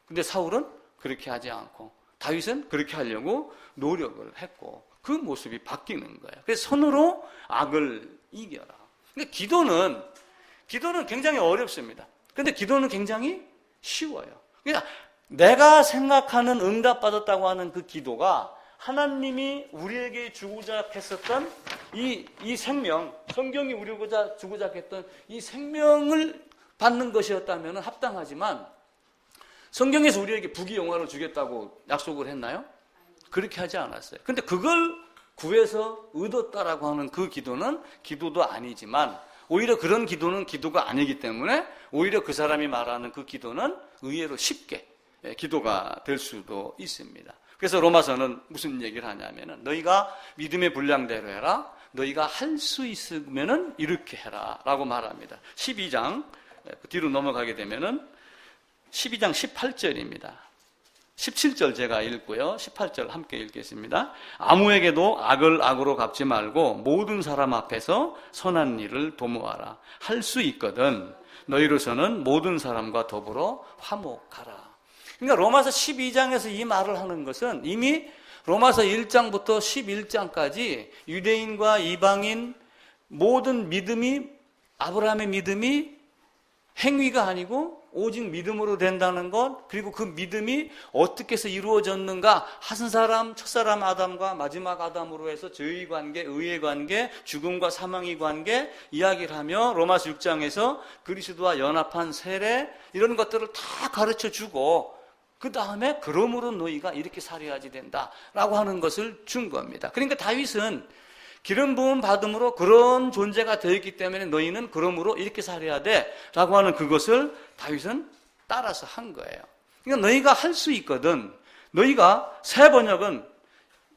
근데 사울은 그렇게 하지 않고, 다윗은 그렇게 하려고 노력을 했고, 그 모습이 바뀌는 거예요. 그래서 손으로 악을 이겨라. 그러니까 기도는 굉장히 어렵습니다. 근데 기도는 굉장히 쉬워요. 그러니까 내가 생각하는 응답받았다고 하는 그 기도가 하나님이 우리에게 주고자 했었던 이 생명, 성경이 우리고자 주고자 했던 이 생명을 받는 것이었다면 합당하지만 성경에서 우리에게 부귀영화를 주겠다고 약속을 했나요? 그렇게 하지 않았어요. 근데 그걸 구해서 얻었다라고 하는 그 기도는 기도도 아니지만 오히려 그런 기도는 기도가 아니기 때문에 오히려 그 사람이 말하는 그 기도는 의외로 쉽게 기도가 될 수도 있습니다. 그래서 로마서는 무슨 얘기를 하냐면은 너희가 믿음의 분량대로 해라. 너희가 할 수 있으면은 이렇게 해라. 라고 말합니다. 12장 뒤로 넘어가게 되면은 12장 18절입니다. 17절 제가 읽고요. 18절 함께 읽겠습니다. 아무에게도 악을 악으로 갚지 말고 모든 사람 앞에서 선한 일을 도모하라. 할 수 있거든 너희로서는 모든 사람과 더불어 화목하라. 그러니까 로마서 12장에서 이 말을 하는 것은 이미 로마서 1장부터 11장까지 유대인과 이방인 모든 믿음이 아브라함의 믿음이 행위가 아니고 오직 믿음으로 된다는 것, 그리고 그 믿음이 어떻게 해서 이루어졌는가, 한 사람, 첫사람 아담과 마지막 아담으로 해서 죄의 관계, 의의 관계, 죽음과 사망의 관계 이야기를 하며 로마서 6장에서 그리스도와 연합한 세례 이런 것들을 다 가르쳐주고 그 다음에 그러므로 너희가 이렇게 살아야지 된다라고 하는 것을 준 겁니다. 그러니까 다윗은 기름 부음 받음으로 그런 존재가 되었기 때문에 너희는 그러므로 이렇게 살아야 돼 라고 하는 그것을 다윗은 따라서 한 거예요. 그러니까 너희가 할 수 있거든. 너희가 새 번역은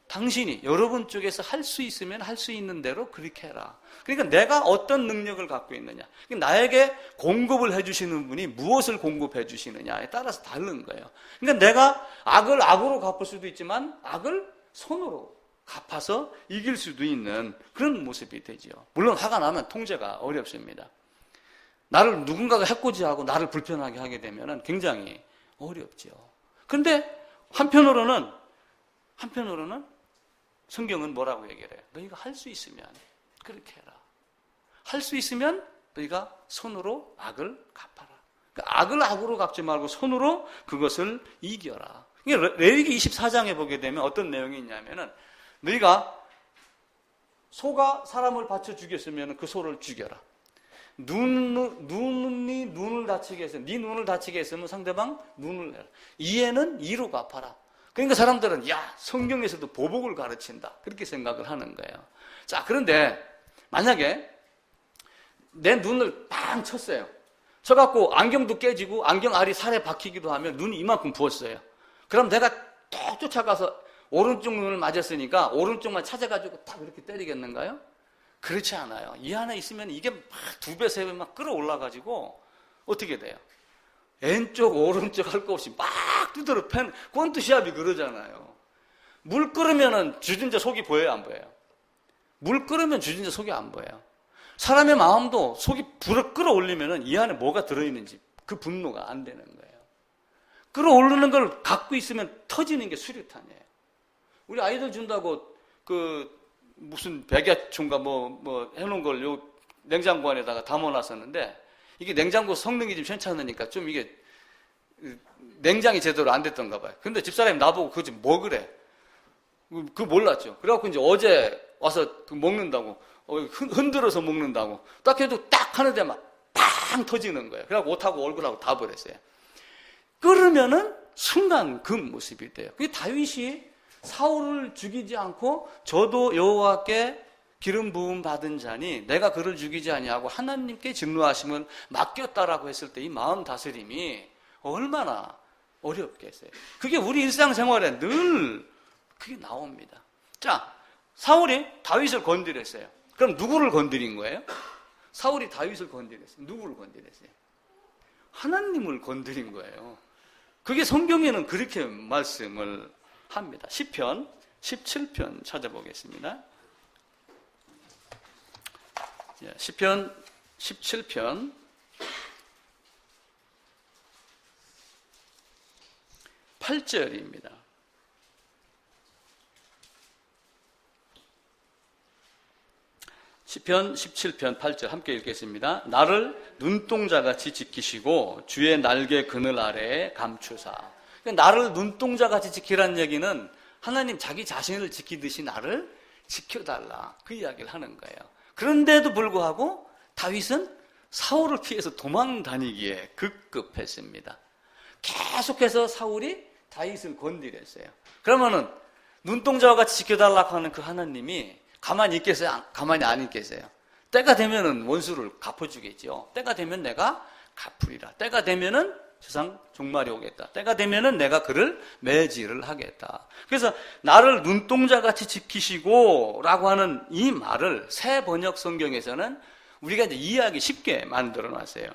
당신이 여러분 쪽에서 할 수 있으면 할 수 있는 대로 그렇게 해라. 그러니까 내가 어떤 능력을 갖고 있느냐, 나에게 공급을 해주시는 분이 무엇을 공급해 주시느냐에 따라서 다른 거예요. 그러니까 내가 악을 악으로 갚을 수도 있지만 악을 손으로 갚아서 이길 수도 있는 그런 모습이 되죠. 물론 화가 나면 통제가 어렵습니다. 나를 누군가가 해코지하고 나를 불편하게 하게 되면 굉장히 어렵죠. 그런데 한편으로는 성경은 뭐라고 얘기를 해요? 너희가 할 수 있으면 그렇게 해라. 할 수 있으면 너희가 손으로 악을 갚아라. 그러니까 악을 악으로 갚지 말고 손으로 그것을 이겨라. 레위기 24장에 보게 되면 어떤 내용이 있냐면은 너희가 소가 사람을 바쳐 죽였으면 그 소를 죽여라. 눈이 눈을 다치게 했으면 네 눈을 다치게 했으면 상대방 눈을 내라. 이에는 이로 갚아라. 그러니까 사람들은 야 성경에서도 보복을 가르친다 그렇게 생각을 하는 거예요. 자 그런데 만약에 내 눈을 빵 쳤어요. 쳐갖고 안경도 깨지고 안경 알이 살에 박히기도 하면 눈이 이만큼 부었어요. 그럼 내가 쭉 쫓아가서 오른쪽 눈을 맞았으니까 오른쪽만 찾아가지고 딱 이렇게 때리겠는가요? 그렇지 않아요. 이 안에 있으면 이게 막 2배, 3배 막 끌어올라가지고 어떻게 돼요? 왼쪽, 오른쪽 할 거 없이 막 두드려 패는, 권투시합이 그러잖아요. 물 끓으면 주진자 속이 보여요, 안 보여요? 물 끓으면 주진자 속이 안 보여요. 사람의 마음도 속이 불을 끌어올리면 이 안에 뭐가 들어있는지 그 분노가 안 되는 거예요. 끌어오르는 걸 갖고 있으면 터지는 게 수류탄이에요. 우리 아이들 준다고 무슨 백야초인가 뭐 해놓은 걸 요 냉장고 안에다가 담아놨었는데 이게 냉장고 성능이 좀 괜찮으니까 좀 이게 냉장이 제대로 안 됐던가 봐요. 근데 집사람이 나보고 그거 좀 먹으래. 그 몰랐죠. 그래갖고 이제 어제 와서 먹는다고, 흔들어서 먹는다고, 딱 해도 딱 하는데 막 팡 터지는 거예요. 그래갖고 옷하고 얼굴하고 다 버렸어요. 끓으면은 순간 그 모습이 돼요. 그게 다윗이 사울을 죽이지 않고 저도 여호와께 기름 부음 받은 자니 내가 그를 죽이지 아니하고 하나님께 증거하심을 맡겼다라고 했을 때 이 마음 다스림이 얼마나 어렵겠어요. 그게 우리 일상생활에 늘 그게 나옵니다. 자, 사울이 다윗을 건드렸어요. 그럼 누구를 건드린 거예요? 사울이 다윗을 건드렸어요. 누구를 건드렸어요? 하나님을 건드린 거예요. 그게 성경에는 그렇게 말씀을 합니다. 시편 17편 찾아보겠습니다. 시편 17편 8절입니다. 시편 17편 8절 함께 읽겠습니다. 나를 눈동자같이 지키시고 주의 날개 그늘 아래에 감추사. 나를 눈동자같이 지키라는 얘기는 하나님 자기 자신을 지키듯이 나를 지켜달라, 그 이야기를 하는 거예요. 그런데도 불구하고 다윗은 사울을 피해서 도망 다니기에 급급했습니다. 계속해서 사울이 다윗을 건드렸어요. 그러면은 눈동자와 같이 지켜달라고 하는 그 하나님이 가만히 있겠어요? 가만히 안 있겠어요? 때가 되면은 원수를 갚아주겠죠. 때가 되면 내가 갚으리라. 때가 되면은 세상 종말이 오겠다. 때가 되면은 내가 그를 매질을 하겠다. 그래서 나를 눈동자같이 지키시고 라고 하는 이 말을 새 번역 성경에서는 우리가 이제 이해하기 쉽게 만들어 놨어요.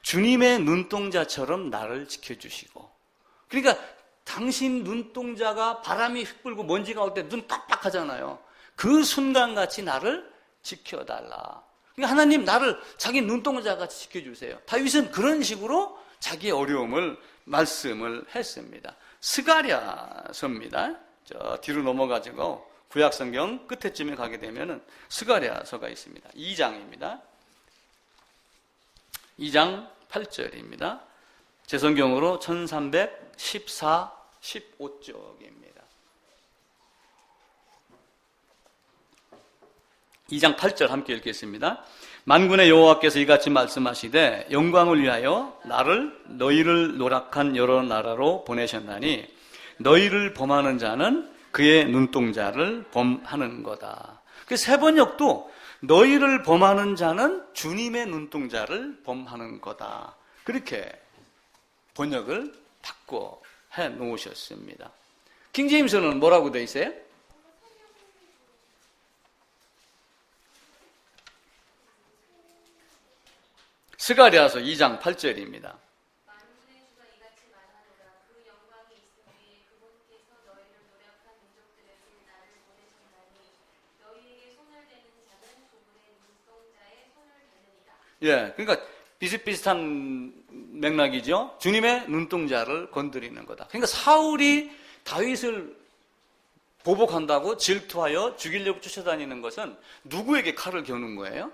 주님의 눈동자처럼 나를 지켜주시고. 그러니까 당신 눈동자가 바람이 휘불고 먼지가 올 때 눈 깜빡하잖아요. 그 순간같이 나를 지켜달라. 그러니까 하나님 나를 자기 눈동자같이 지켜주세요. 다윗은 그런 식으로 자기의 어려움을 말씀을 했습니다. 스가랴서입니다. 저 뒤로 넘어가지고 구약성경 끝에쯤에 가게 되면은 스가랴서가 있습니다. 2장입니다. 2장 8절입니다. 제 성경으로 1314, 15쪽입니다. 2장 8절 함께 읽겠습니다. 만군의 여호와께서 이같이 말씀하시되 영광을 위하여 너희를 노력한 여러 나라로 보내셨나니 너희를 범하는 자는 그의 눈동자를 범하는 거다. 그 세 번역도 너희를 범하는 자는 주님의 눈동자를 범하는 거다. 그렇게 번역을 바꿔 해 놓으셨습니다. 킹제임스는 뭐라고 되어 있어요? 스가랴서 2장 8절입니다. 만군의 주가 이같이 말하노라. 그 영광이 있으니 그분께서 너희를 노력한 민족들에게 나를 보내셨나니 너희에게 손을 대는 자는 그분의 눈동자에 손을 대느니라. 예, 그러니까 비슷비슷한 맥락이죠. 주님의 눈동자를 건드리는 거다. 그러니까 사울이 다윗을 보복한다고 질투하여 죽이려고 쫓아다니는 것은 누구에게 칼을 겨눈 거예요?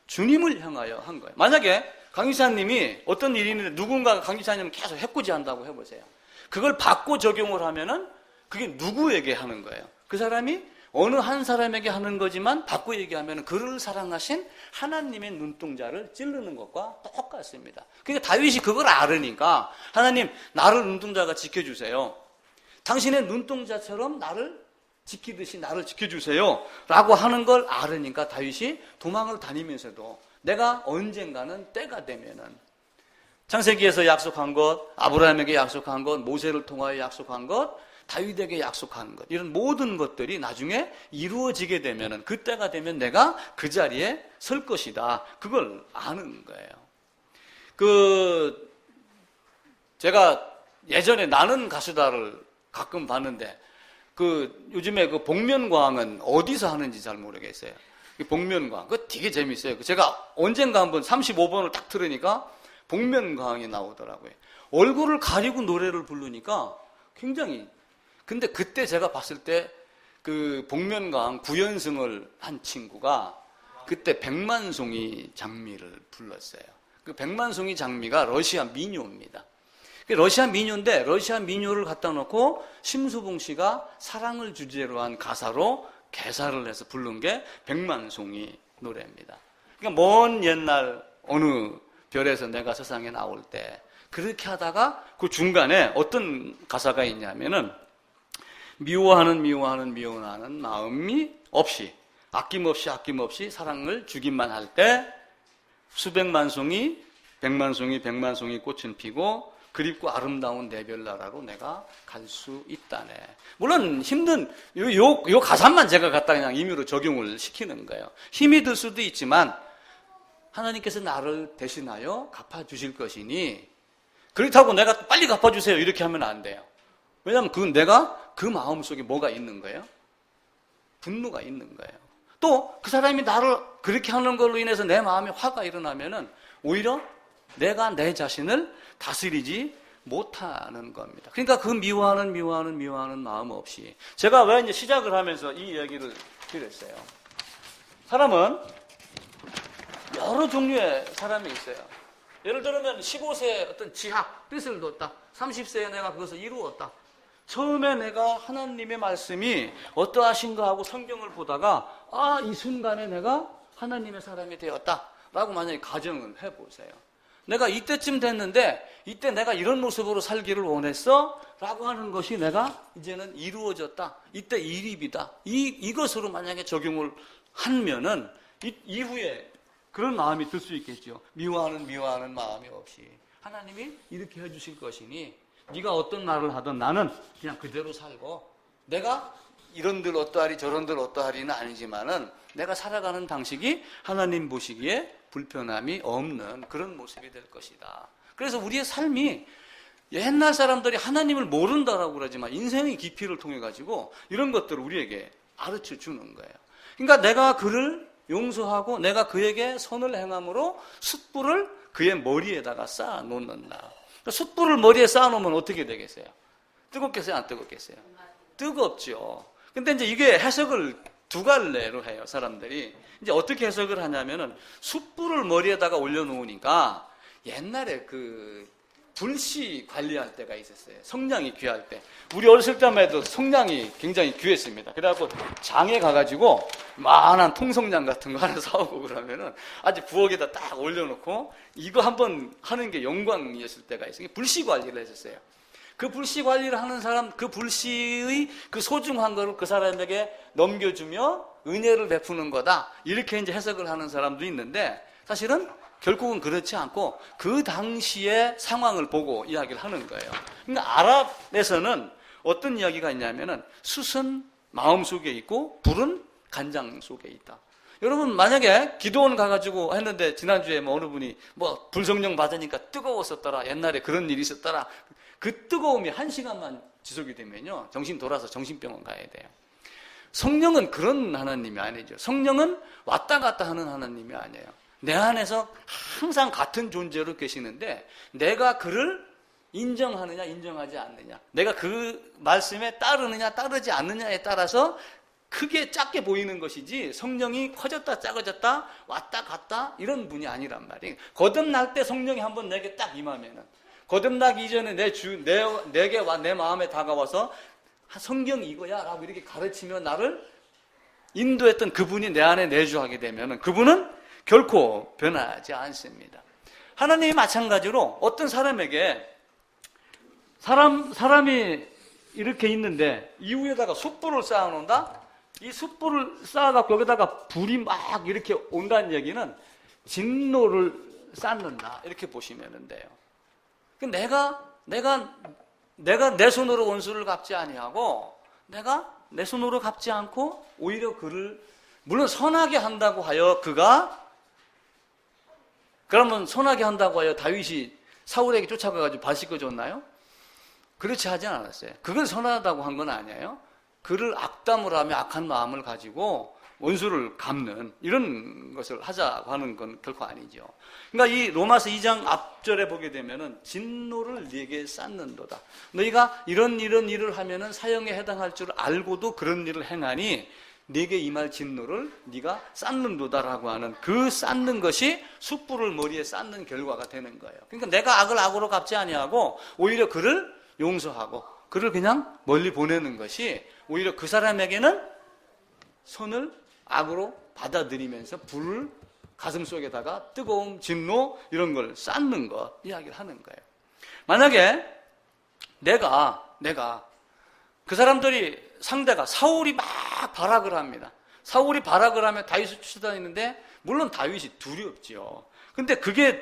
주님을 향하여 한 거예요. 만약에 강기사님이 어떤 일이 있는데 누군가가 강기사님을 계속 해코지한다고 해보세요. 그걸 받고 적용을 하면은 그게 누구에게 하는 거예요? 그 사람이 어느 한 사람에게 하는 거지만 받고 얘기하면 그를 사랑하신 하나님의 눈동자를 찌르는 것과 똑같습니다. 그러니까 다윗이 그걸 알으니까 하나님 나를 눈동자가 지켜주세요. 당신의 눈동자처럼 나를 지키듯이 나를 지켜주세요 라고 하는 걸 알으니까 다윗이 도망을 다니면서도 내가 언젠가는 때가 되면은 창세기에서 약속한 것, 아브라함에게 약속한 것, 모세를 통하여 약속한 것, 다윗에게 약속한 것, 이런 모든 것들이 나중에 이루어지게 되면은 그때가 되면 내가 그 자리에 설 것이다. 그걸 아는 거예요. 제가 예전에 나는 가수다를 가끔 봤는데 요즘에 복면가왕은 어디서 하는지 잘 모르겠어요. 복면가왕. 그거 되게 재밌어요. 제가 언젠가 한번 35번을 딱 들으니까 복면가왕이 나오더라고요. 얼굴을 가리고 노래를 부르니까 굉장히, 근데 그때 제가 봤을 때 복면가왕 9연승을 한 친구가 그때 백만송이 장미를 불렀어요. 그 백만송이 장미가 러시아 민요입니다. 러시아 민요인데 러시아 민요를 갖다 놓고 심수봉 씨가 사랑을 주제로 한 가사로 개사를 해서 부른 게 백만송이 노래입니다. 그러니까 먼 옛날 어느 별에서 내가 세상에 나올 때 그렇게 하다가 그 중간에 어떤 가사가 있냐면은 미워하는 마음이 없이 아낌없이 사랑을 주기만 할 때 수백만 송이 백만 송이 꽃은 피고 그립고 아름다운 내 별나라로 내가 갈 수 있다네. 물론 힘든 요 가사만 제가 갖다 그냥 임의로 적용을 시키는 거예요. 힘이 들 수도 있지만 하나님께서 나를 대신하여 갚아주실 것이니 그렇다고 내가 빨리 갚아주세요 이렇게 하면 안 돼요. 왜냐하면 내가 그 마음속에 뭐가 있는 거예요? 분노가 있는 거예요. 또 그 사람이 나를 그렇게 하는 걸로 인해서 내 마음에 화가 일어나면은 오히려 내가 내 자신을 다스리지 못하는 겁니다. 그러니까 그 미워하는 마음 없이 제가 왜 이제 시작을 하면서 이 이야기를 드렸어요. 사람은 여러 종류의 사람이 있어요. 예를 들면 15세에 어떤 지학, 뜻을 뒀다. 30세에 내가 그것을 이루었다. 처음에 내가 하나님의 말씀이 어떠하신가 하고 성경을 보다가 이 순간에 내가 하나님의 사람이 되었다 라고 만약에 가정을 해보세요. 내가 이때쯤 됐는데 이때 내가 이런 모습으로 살기를 원했어 라고 하는 것이 내가 이제는 이루어졌다. 이때 이립이다. 이것으로 만약에 적용을 하면은 이후에 그런 마음이 들 수 있겠죠. 미워하는 마음이 없이 하나님이 이렇게 해주실 것이니 네가 어떤 말을 하든 나는 그냥 그대로 살고 내가 이런들 어떠하리 저런들 어떠하리는 아니지만은 내가 살아가는 방식이 하나님 보시기에 불편함이 없는 그런 모습이 될 것이다. 그래서 우리의 삶이 옛날 사람들이 하나님을 모른다라고 그러지만 인생의 깊이를 통해 가지고 이런 것들을 우리에게 가르쳐 주는 거예요. 그러니까 내가 그를 용서하고 내가 그에게 선을 행함으로 숯불을 그의 머리에다가 쌓아 놓는다. 숯불을 머리에 쌓아 놓으면 어떻게 되겠어요? 뜨겁겠어요? 안 뜨겁겠어요? 뜨겁죠. 근데 이제 이게 해석을 두 갈래로 해요, 사람들이. 이제 어떻게 해석을 하냐면은 숯불을 머리에다가 올려놓으니까 옛날에 그 불씨 관리할 때가 있었어요. 성냥이 귀할 때. 우리 어렸을 때만 해도 성냥이 굉장히 귀했습니다. 그래갖고 장에 가가지고 만한 통성냥 같은 거 하나 사오고 그러면은 아주 부엌에다 딱 올려놓고 이거 한번 하는 게 영광이었을 때가 있어요. 불씨 관리를 했었어요. 그 불씨 관리를 하는 사람, 그 불씨의 그 소중한 거를 그 사람에게 넘겨주며 은혜를 베푸는 거다. 이렇게 이제 해석을 하는 사람도 있는데 사실은 결국은 그렇지 않고 그 당시의 상황을 보고 이야기를 하는 거예요. 그러니까 아랍에서는 어떤 이야기가 있냐면은 숯은 마음 속에 있고 불은 간장 속에 있다. 여러분 만약에 기도원 가가지고 했는데 지난주에 뭐 어느 분이 뭐 불성령 받으니까 뜨거웠었더라. 옛날에 그런 일이 있었더라. 그 뜨거움이 1시간만 지속이 되면요. 정신 돌아서 정신병원 가야 돼요. 성령은 그런 하나님이 아니죠. 성령은 왔다 갔다 하는 하나님이 아니에요. 내 안에서 항상 같은 존재로 계시는데 내가 그를 인정하느냐 인정하지 않느냐 내가 그 말씀에 따르느냐 따르지 않느냐에 따라서 크게 작게 보이는 것이지 성령이 커졌다 작아졌다 왔다 갔다 이런 분이 아니란 말이에요. 거듭날 때 성령이 한번 내게 딱 임하면은 거듭나기 이전에 내게 내 마음에 다가와서 성경 이거야 라고 이렇게 가르치며 나를 인도했던 그분이 내 안에 내주하게 되면은 그분은 결코 변하지 않습니다. 하나님이 마찬가지로 어떤 사람에게 사람이 이렇게 있는데 이후에다가 숯불을 쌓아놓는다? 이 숯불을 쌓아갖고 여기다가 불이 막 이렇게 온다는 얘기는 진노를 쌓는다. 이렇게 보시면 돼요. 내가 내 손으로 원수를 갚지 아니하고 내가 내 손으로 갚지 않고 오히려 그를 물론 선하게 한다고 하여 그러면 선하게 한다고 하여 다윗이 사울에게 쫓아가가지고 발 씻겨줬나요? 그렇지 하진 않았어요. 그걸 선하다고 한 건 아니에요. 그를 악담을 하며 악한 마음을 가지고 원수를 갚는 이런 것을 하자고 하는 건 결코 아니죠. 그러니까 이 로마서 2장 앞절에 보게 되면은 진노를 네게 쌓는도다. 너희가 이런 일을 하면은 사형에 해당할 줄 알고도 그런 일을 행하니 네게 임할 진노를 네가 쌓는도다라고 하는 그 쌓는 것이 숯불을 머리에 쌓는 결과가 되는 거예요. 그러니까 내가 악을 악으로 갚지 아니하고 오히려 그를 용서하고 그를 그냥 멀리 보내는 것이 오히려 그 사람에게는 선을 악으로 받아들이면서 불을 가슴 속에다가 뜨거움, 진노 이런 걸 쌓는 것 이야기를 하는 거예요. 만약에 내가 그 사람들이 상대가 사울이 막 발악을 합니다. 사울이 발악을 하면 다윗을 쫓아다니는데 물론 다윗이 두렵죠. 근데 그게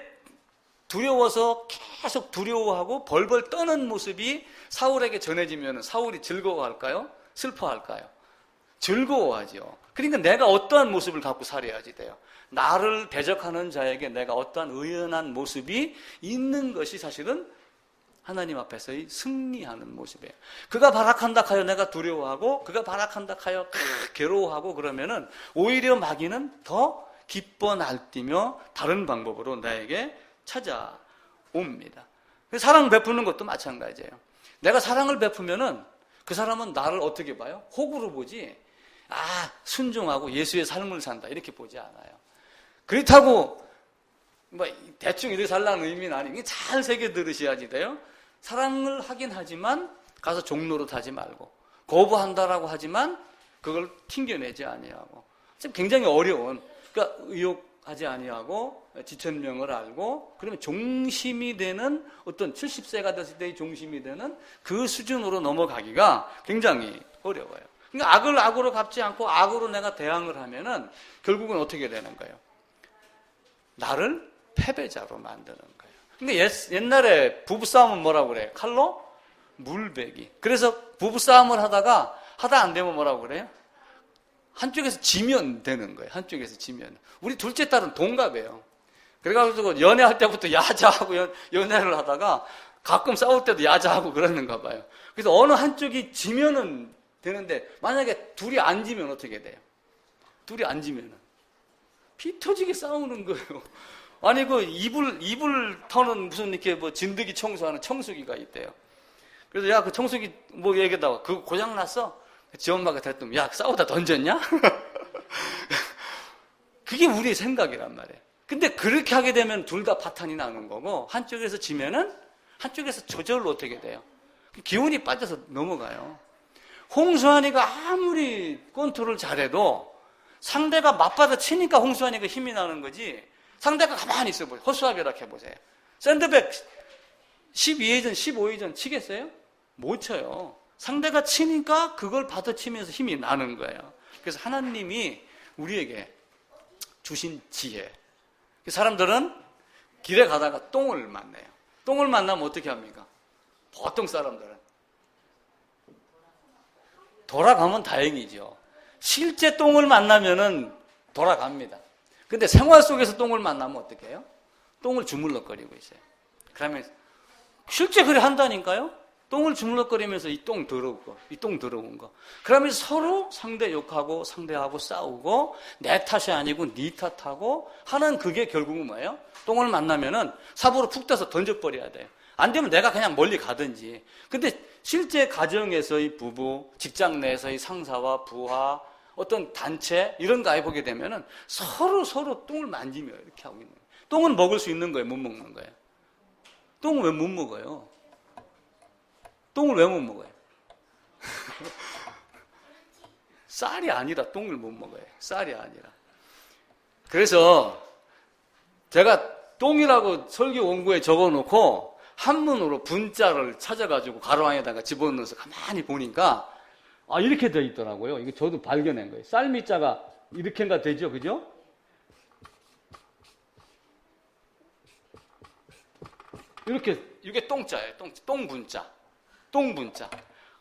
두려워서 계속 두려워하고 벌벌 떠는 모습이 사울에게 전해지면 사울이 즐거워할까요? 슬퍼할까요? 즐거워하죠. 그러니까 내가 어떠한 모습을 갖고 살아야지 돼요. 나를 대적하는 자에게 내가 어떠한 의연한 모습이 있는 것이 사실은 하나님 앞에서의 승리하는 모습이에요. 그가 발악한다 하여 내가 두려워하고 그가 발악한다 하여 괴로워하고 그러면은 오히려 마귀는 더 기뻐 날뛰며 다른 방법으로 나에게 찾아옵니다. 사랑 베푸는 것도 마찬가지예요. 내가 사랑을 베푸면은 그 사람은 나를 어떻게 봐요? 호구로 보지. 순종하고 예수의 삶을 산다 이렇게 보지 않아요. 그렇다고 뭐 대충 이렇게 살라는 의미는 아니고 잘 새겨 들으셔야지 돼요. 사랑을 하긴 하지만 가서 종로로 타지 말고 거부한다라고 하지만 그걸 튕겨내지 아니하고 굉장히 어려운 그러니까 의욕하지 아니하고 지천명을 알고 그러면 종심이 되는 어떤 70세가 됐을 때의 종심이 되는 그 수준으로 넘어가기가 굉장히 어려워요. 그러니까 악을 악으로 갚지 않고 악으로 내가 대항을 하면은 결국은 어떻게 되는 거예요? 나를 패배자로 만드는 거예요. 그러니까 옛날에 부부싸움은 뭐라고 그래요? 칼로 물베기. 그래서 부부싸움을 하다 안 되면 뭐라고 그래요? 한쪽에서 지면 되는 거예요. 한쪽에서 지면. 우리 둘째 딸은 동갑이에요. 그래가지고 연애할 때부터 야자하고 연애를 하다가 가끔 싸울 때도 야자하고 그러는가 봐요. 그래서 어느 한쪽이 지면은 되는데 만약에 둘이 안 지면 어떻게 돼요? 둘이 안 지면은 피 터지게 싸우는 거예요. 아니 그 이불 터는 무슨 이렇게 뭐 진드기 청소하는 청소기가 있대요. 그래서 야 그 청소기 뭐 얘기하다가 그거 고장 났어. 지 엄마가 됐더니 야 싸우다 던졌냐? 그게 우리의 생각이란 말이에요. 근데 그렇게 하게 되면 둘 다 파탄이 나는 거고 한쪽에서 지면은 한쪽에서 저절로 어떻게 돼요? 기운이 빠져서 넘어가요. 홍수환이가 아무리 컨트롤 잘해도 상대가 맞받아 치니까 홍수환이가 힘이 나는 거지 상대가 가만히 있어 보세요. 허수아비라 해보세요. 샌드백 12회전, 15회전 치겠어요? 못 쳐요. 상대가 치니까 그걸 받아치면서 힘이 나는 거예요. 그래서 하나님이 우리에게 주신 지혜. 사람들은 길에 가다가 똥을 만나요. 똥을 만나면 어떻게 합니까? 보통 사람들은 돌아가면 다행이죠. 실제 똥을 만나면은 돌아갑니다. 근데 생활 속에서 똥을 만나면 어떻게 해요? 똥을 주물럭거리고 있어요. 그러면 실제 그래 한다니까요? 똥을 주물럭거리면서 이 똥 더러운 거, 이 똥 더러운 거. 그러면 서로 상대 욕하고 상대하고 싸우고 내 탓이 아니고 네 탓하고 하는 그게 결국은 뭐예요? 똥을 만나면은 삽으로 푹 떠서 던져버려야 돼요. 안 되면 내가 그냥 멀리 가든지. 근데 실제 가정에서의 부부, 직장 내에서의 상사와 부하, 어떤 단체 이런 거 해보게 되면은 서로 똥을 만지며 이렇게 하고 있는 거예요. 똥은 먹을 수 있는 거예요? 못 먹는 거예요? 똥은 왜 못 먹어요? 똥을 왜 못 먹어요? 쌀이 아니라 똥을 못 먹어요. 쌀이 아니라. 그래서 제가 똥이라고 설교 원고에 적어놓고 한문으로 분자를 찾아가지고 가로안에다가 집어넣어서 가만히 보니까 이렇게 되어 있더라고요. 이거 저도 발견한 거예요. 쌀미자가 이렇게인가 되죠, 그죠? 이렇게 이게 똥자예요. 똥분자. 똥분자.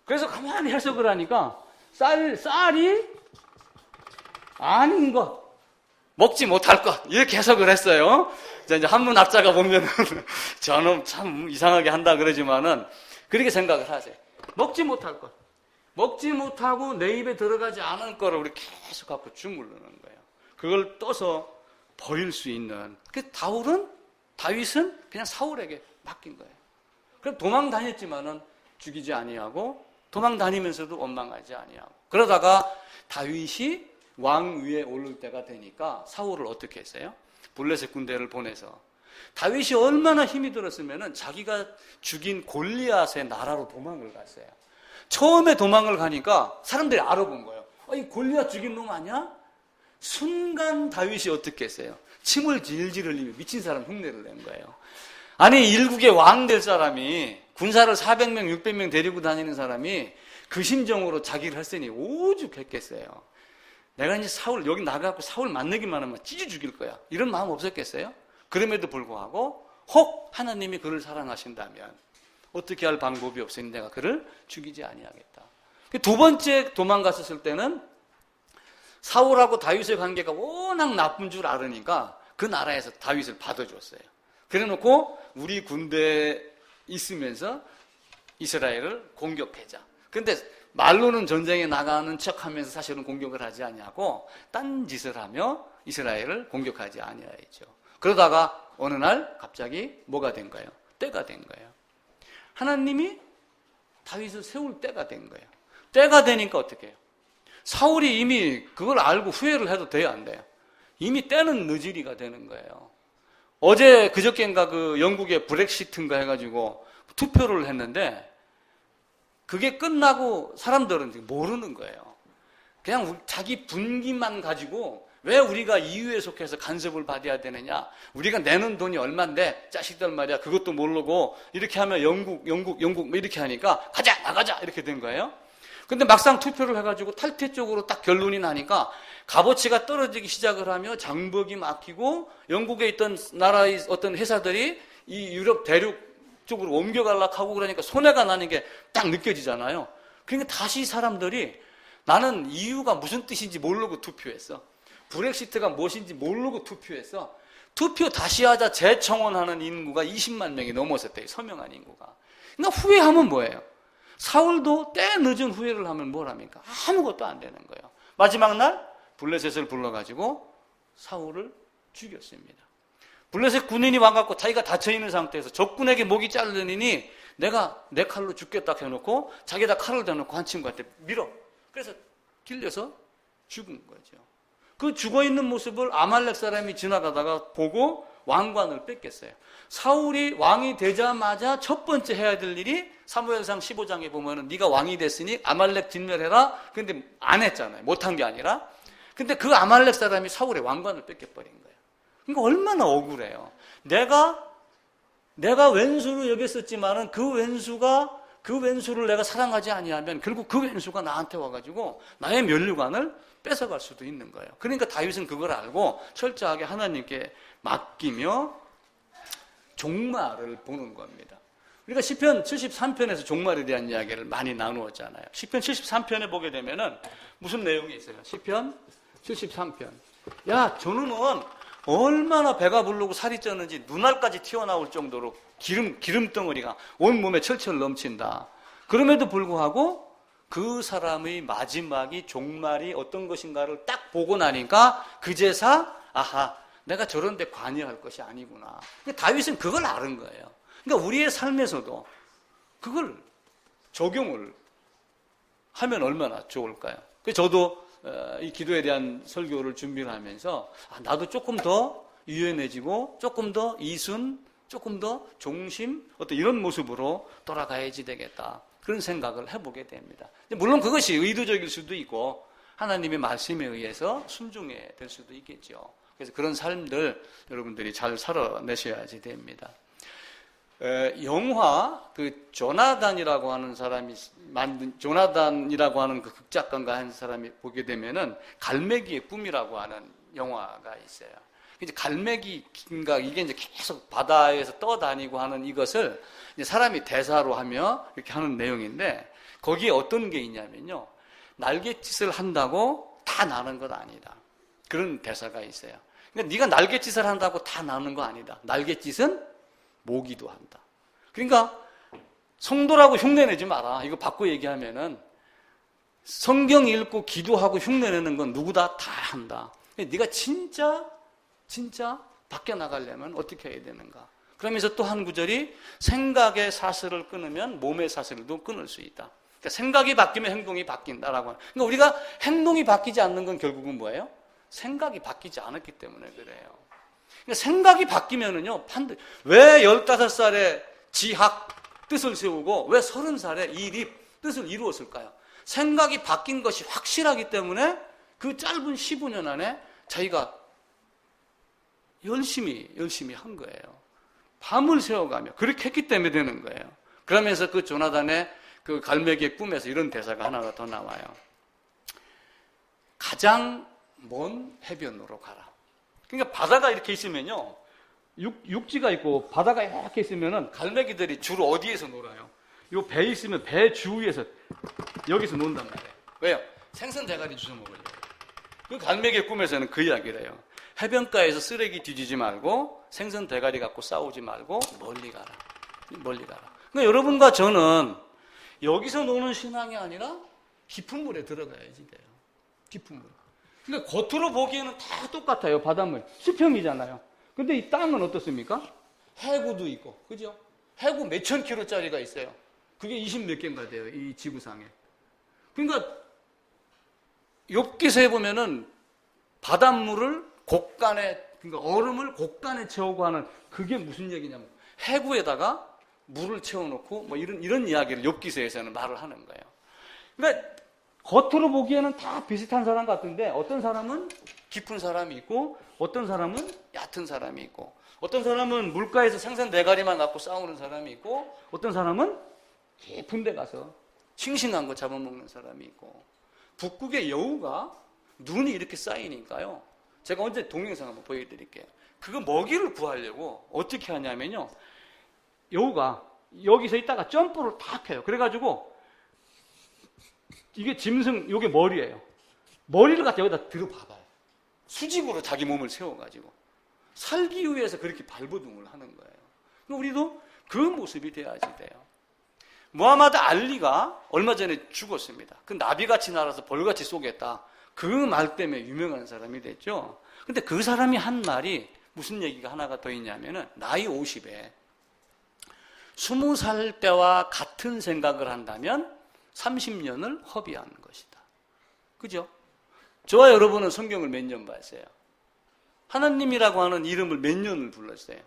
그래서 가만히 해석을 하니까 쌀이 아닌 것, 먹지 못할 것 이렇게 해석을 했어요. 이제 한문 학자가 보면은 저는 참 이상하게 한다 그러지만은 그렇게 생각을 하세요. 먹지 못할 것. 먹지 못하고 내 입에 들어가지 않을 거를 우리 계속 갖고 주물르는 거예요. 그걸 떠서 버릴 수 있는. 그 다윗은 그냥 사울에게 맡긴 거예요. 그럼 도망 다녔지만은 죽이지 아니하고 도망 다니면서도 원망하지 아니하고. 그러다가 다윗이 왕 위에 오를 때가 되니까 사울을 어떻게 했어요? 블레셋 군대를 보내서 다윗이 얼마나 힘이 들었으면 자기가 죽인 골리앗의 나라로 도망을 갔어요. 처음에 도망을 가니까 사람들이 알아본 거예요. 이 골리앗 죽인 놈 아니야? 순간 다윗이 어떻게 했어요? 침을 질질 흘리며 미친 사람 흉내를 낸 거예요. 아니 일국의 왕 될 사람이 군사를 400명 600명 데리고 다니는 사람이 그 심정으로 자기를 했으니 오죽했겠어요. 내가 이제 사울 여기 나가고 사울 만나기만 하면 찢어 죽일 거야. 이런 마음 없었겠어요? 그럼에도 불구하고 혹 하나님이 그를 사랑하신다면 어떻게 할 방법이 없으니 내가 그를 죽이지 아니하겠다. 두 번째 도망갔었을 때는 사울하고 다윗의 관계가 워낙 나쁜 줄 알으니까 그 나라에서 다윗을 받아줬어요. 그래놓고 우리 군대에 있으면서 이스라엘을 공격하자. 근데 말로는 전쟁에 나가는 척하면서 사실은 공격을 하지 아니하고 딴 짓을 하며 이스라엘을 공격하지 아니하였죠. 그러다가 어느 날 갑자기 뭐가 된 거예요? 때가 된 거예요. 하나님이 다윗을 세울 때가 된 거예요. 때가 되니까 어떻게 해요? 사울이 이미 그걸 알고 후회를 해도 돼요, 안 돼요? 이미 때는 늦으리가 되는 거예요. 어제 그저께인가 그 영국의 브렉시트인가 해가지고 투표를 했는데 그게 끝나고 사람들은 모르는 거예요. 그냥 자기 분기만 가지고 왜 우리가 EU에 속해서 간섭을 받아야 되느냐? 우리가 내는 돈이 얼만데 자식들 말이야 그것도 모르고 이렇게 하면 영국 이렇게 하니까 가자 나가자 이렇게 된 거예요. 근데 막상 투표를 해가지고 탈퇴 쪽으로 딱 결론이 나니까 값어치가 떨어지기 시작을 하며 장벽이 막히고 영국에 있던 나라의 어떤 회사들이 이 유럽 대륙 쪽으로 옮겨가려고 하고 그러니까 손해가 나는 게 딱 느껴지잖아요. 그러니까 다시 사람들이 나는 EU가 무슨 뜻인지 모르고 투표했어. 브렉시트가 무엇인지 모르고 투표했어. 투표 다시 하자 재청원하는 인구가 20만 명이 넘었었대요. 서명한 인구가. 그러니까 후회하면 뭐예요? 사울도 때 늦은 후회를 하면 뭘 합니까? 아무것도 안 되는 거예요. 마지막 날 블레셋을 불러가지고 사울을 죽였습니다. 블레셋 군인이 와갖고 자기가 다쳐있는 상태에서 적군에게 목이 잘리니 내가 내 칼로 죽겠다 해놓고 자기가 칼을 대놓고 한 친구한테 밀어. 그래서 길려서 죽은 거죠. 그 죽어있는 모습을 아말렉 사람이 지나가다가 보고 왕관을 뺏겼어요. 사울이 왕이 되자마자 첫 번째 해야 될 일이 사무엘상 15장에 보면은 네가 왕이 됐으니 아말렉 진멸해라. 근데 안 했잖아요. 못한 게 아니라. 근데 그 아말렉 사람이 사울의 왕관을 뺏겨버린 거예요. 그러니까 얼마나 억울해요. 내가 왼수로 여겼었지만은 그 왼수를 내가 사랑하지 아니하면 결국 그 왼수가 나한테 와가지고 나의 면류관을 뺏어갈 수도 있는 거예요. 그러니까 다윗은 그걸 알고 철저하게 하나님께 맡기며 종말을 보는 겁니다. 우리가 시편 73편에서 종말에 대한 이야기를 많이 나누었잖아요. 시편 73편에 보게 되면은 무슨 내용이 있어요? 시편 73편. 야, 저놈은 얼마나 배가 부르고 살이 쪘는지 눈알까지 튀어나올 정도로 기름덩어리가 온 몸에 철철 넘친다. 그럼에도 불구하고 그 사람의 마지막이 종말이 어떤 것인가를 딱 보고 나니까 그제서 아하, 내가 저런 데 관여할 것이 아니구나. 다윗은 그걸 아는 거예요. 그러니까 우리의 삶에서도 그걸 적용을 하면 얼마나 좋을까요? 저도 이 기도에 대한 설교를 준비를 하면서 나도 조금 더 유연해지고 조금 더 이순, 조금 더 종심 어떤 이런 모습으로 돌아가야지 되겠다. 그런 생각을 해보게 됩니다. 물론 그것이 의도적일 수도 있고 하나님의 말씀에 의해서 순종해야 될 수도 있겠죠. 그래서 그런 삶들 여러분들이 잘 살아내셔야지 됩니다. 영화 조나단이라고 하는 사람이 만든 조나단이라고 하는 그 극작가가 한 사람이 보게 되면은 갈매기의 꿈이라고 하는 영화가 있어요. 이제 갈매기인가 이게 이제 계속 바다에서 떠다니고 하는 이것을 이제 사람이 대사로 하며 이렇게 하는 내용인데 거기에 어떤 게 있냐면요. 날갯짓을 한다고 다 나는 것 아니다. 그런 대사가 있어요. 그러니까 네가 날갯짓을 한다고 다 나는 거 아니다. 날갯짓은 모기도 한다. 그러니까 성도라고 흉내내지 마라. 이거 바꿔 얘기하면은 성경 읽고 기도하고 흉내내는 건 누구다 다 한다. 네가 진짜 밖에 나가려면 어떻게 해야 되는가? 그러면서 또 한 구절이 생각의 사슬을 끊으면 몸의 사슬도 끊을 수 있다. 그러니까 생각이 바뀌면 행동이 바뀐다라고 하는. 그러니까 우리가 행동이 바뀌지 않는 건 결국은 뭐예요? 생각이 바뀌지 않았기 때문에 그래요. 그러니까 생각이 바뀌면은요, 왜 15살에 지학 뜻을 세우고 왜 30살에 이립 뜻을 이루었을까요? 생각이 바뀐 것이 확실하기 때문에 그 짧은 15년 안에 자기가 열심히 한 거예요. 밤을 새워가며 그렇게 했기 때문에 되는 거예요. 그러면서 그 조나단의 그 갈매기의 꿈에서 이런 대사가 하나가 더 나와요. 가장 먼 해변으로 가라. 그러니까 바다가 이렇게 있으면요, 육지가 있고 바다가 이렇게 있으면은 갈매기들이 주로 어디에서 놀아요? 요 배 있으면 배 주위에서 여기서 논단 말이에요. 왜요? 생선 대가리 주워 먹으려고. 그 갈매기의 꿈에서는 그 이야기를 해요. 해변가에서 쓰레기 뒤지지 말고 생선 대가리 갖고 싸우지 말고 멀리 가라. 멀리 가라. 그러니까 여러분과 저는 여기서 노는 신앙이 아니라 깊은 물에 들어가야지 돼요. 깊은 물. 그러니까 겉으로 보기에는 다 똑같아요. 바닷물. 수평이잖아요. 근데 이 땅은 어떻습니까? 해구도 있고, 그죠? 해구 몇천 킬로짜리가 있어요. 그게 20 몇 개인가 돼요. 이 지구상에. 그러니까 욥기서에 보면은 바닷물을 곡간에, 그러니까 얼음을 곡간에 채우고 하는 그게 무슨 얘기냐면 해구에다가 물을 채워놓고 뭐 이런 이야기를 욥기서에서는 말을 하는 거예요. 그러니까 겉으로 보기에는 다 비슷한 사람 같은데 어떤 사람은 깊은 사람이 있고 어떤 사람은 얕은 사람이 있고 어떤 사람은 물가에서 생선 대가리만 갖고 싸우는 사람이 있고 어떤 사람은 깊은 데 가서 싱싱한 거 잡아먹는 사람이 있고 북극의 여우가 눈이 이렇게 쌓이니까요. 제가 언제 동영상 한번 보여드릴게요. 그거 먹이를 구하려고 어떻게 하냐면요. 여우가 여기서 있다가 점프를 탁 해요. 그래가지고 이게 짐승, 이게 머리예요. 머리를 갖다 여기다 들어박아요. 수직으로 자기 몸을 세워가지고 살기 위해서 그렇게 발버둥을 하는 거예요. 우리도 그 모습이 돼야지 돼요. 무하마드 알리가 얼마 전에 죽었습니다. 그 나비같이 날아서 벌같이 쏘겠다. 그 말 때문에 유명한 사람이 됐죠. 근데 그 사람이 한 말이 무슨 얘기가 하나가 더 있냐면은 나이 50에 20살 때와 같은 생각을 한다면 30년을 허비하는 것이다. 그죠? 저와 여러분은 성경을 몇 년 봤어요? 하나님이라고 하는 이름을 몇 년을 불렀어요?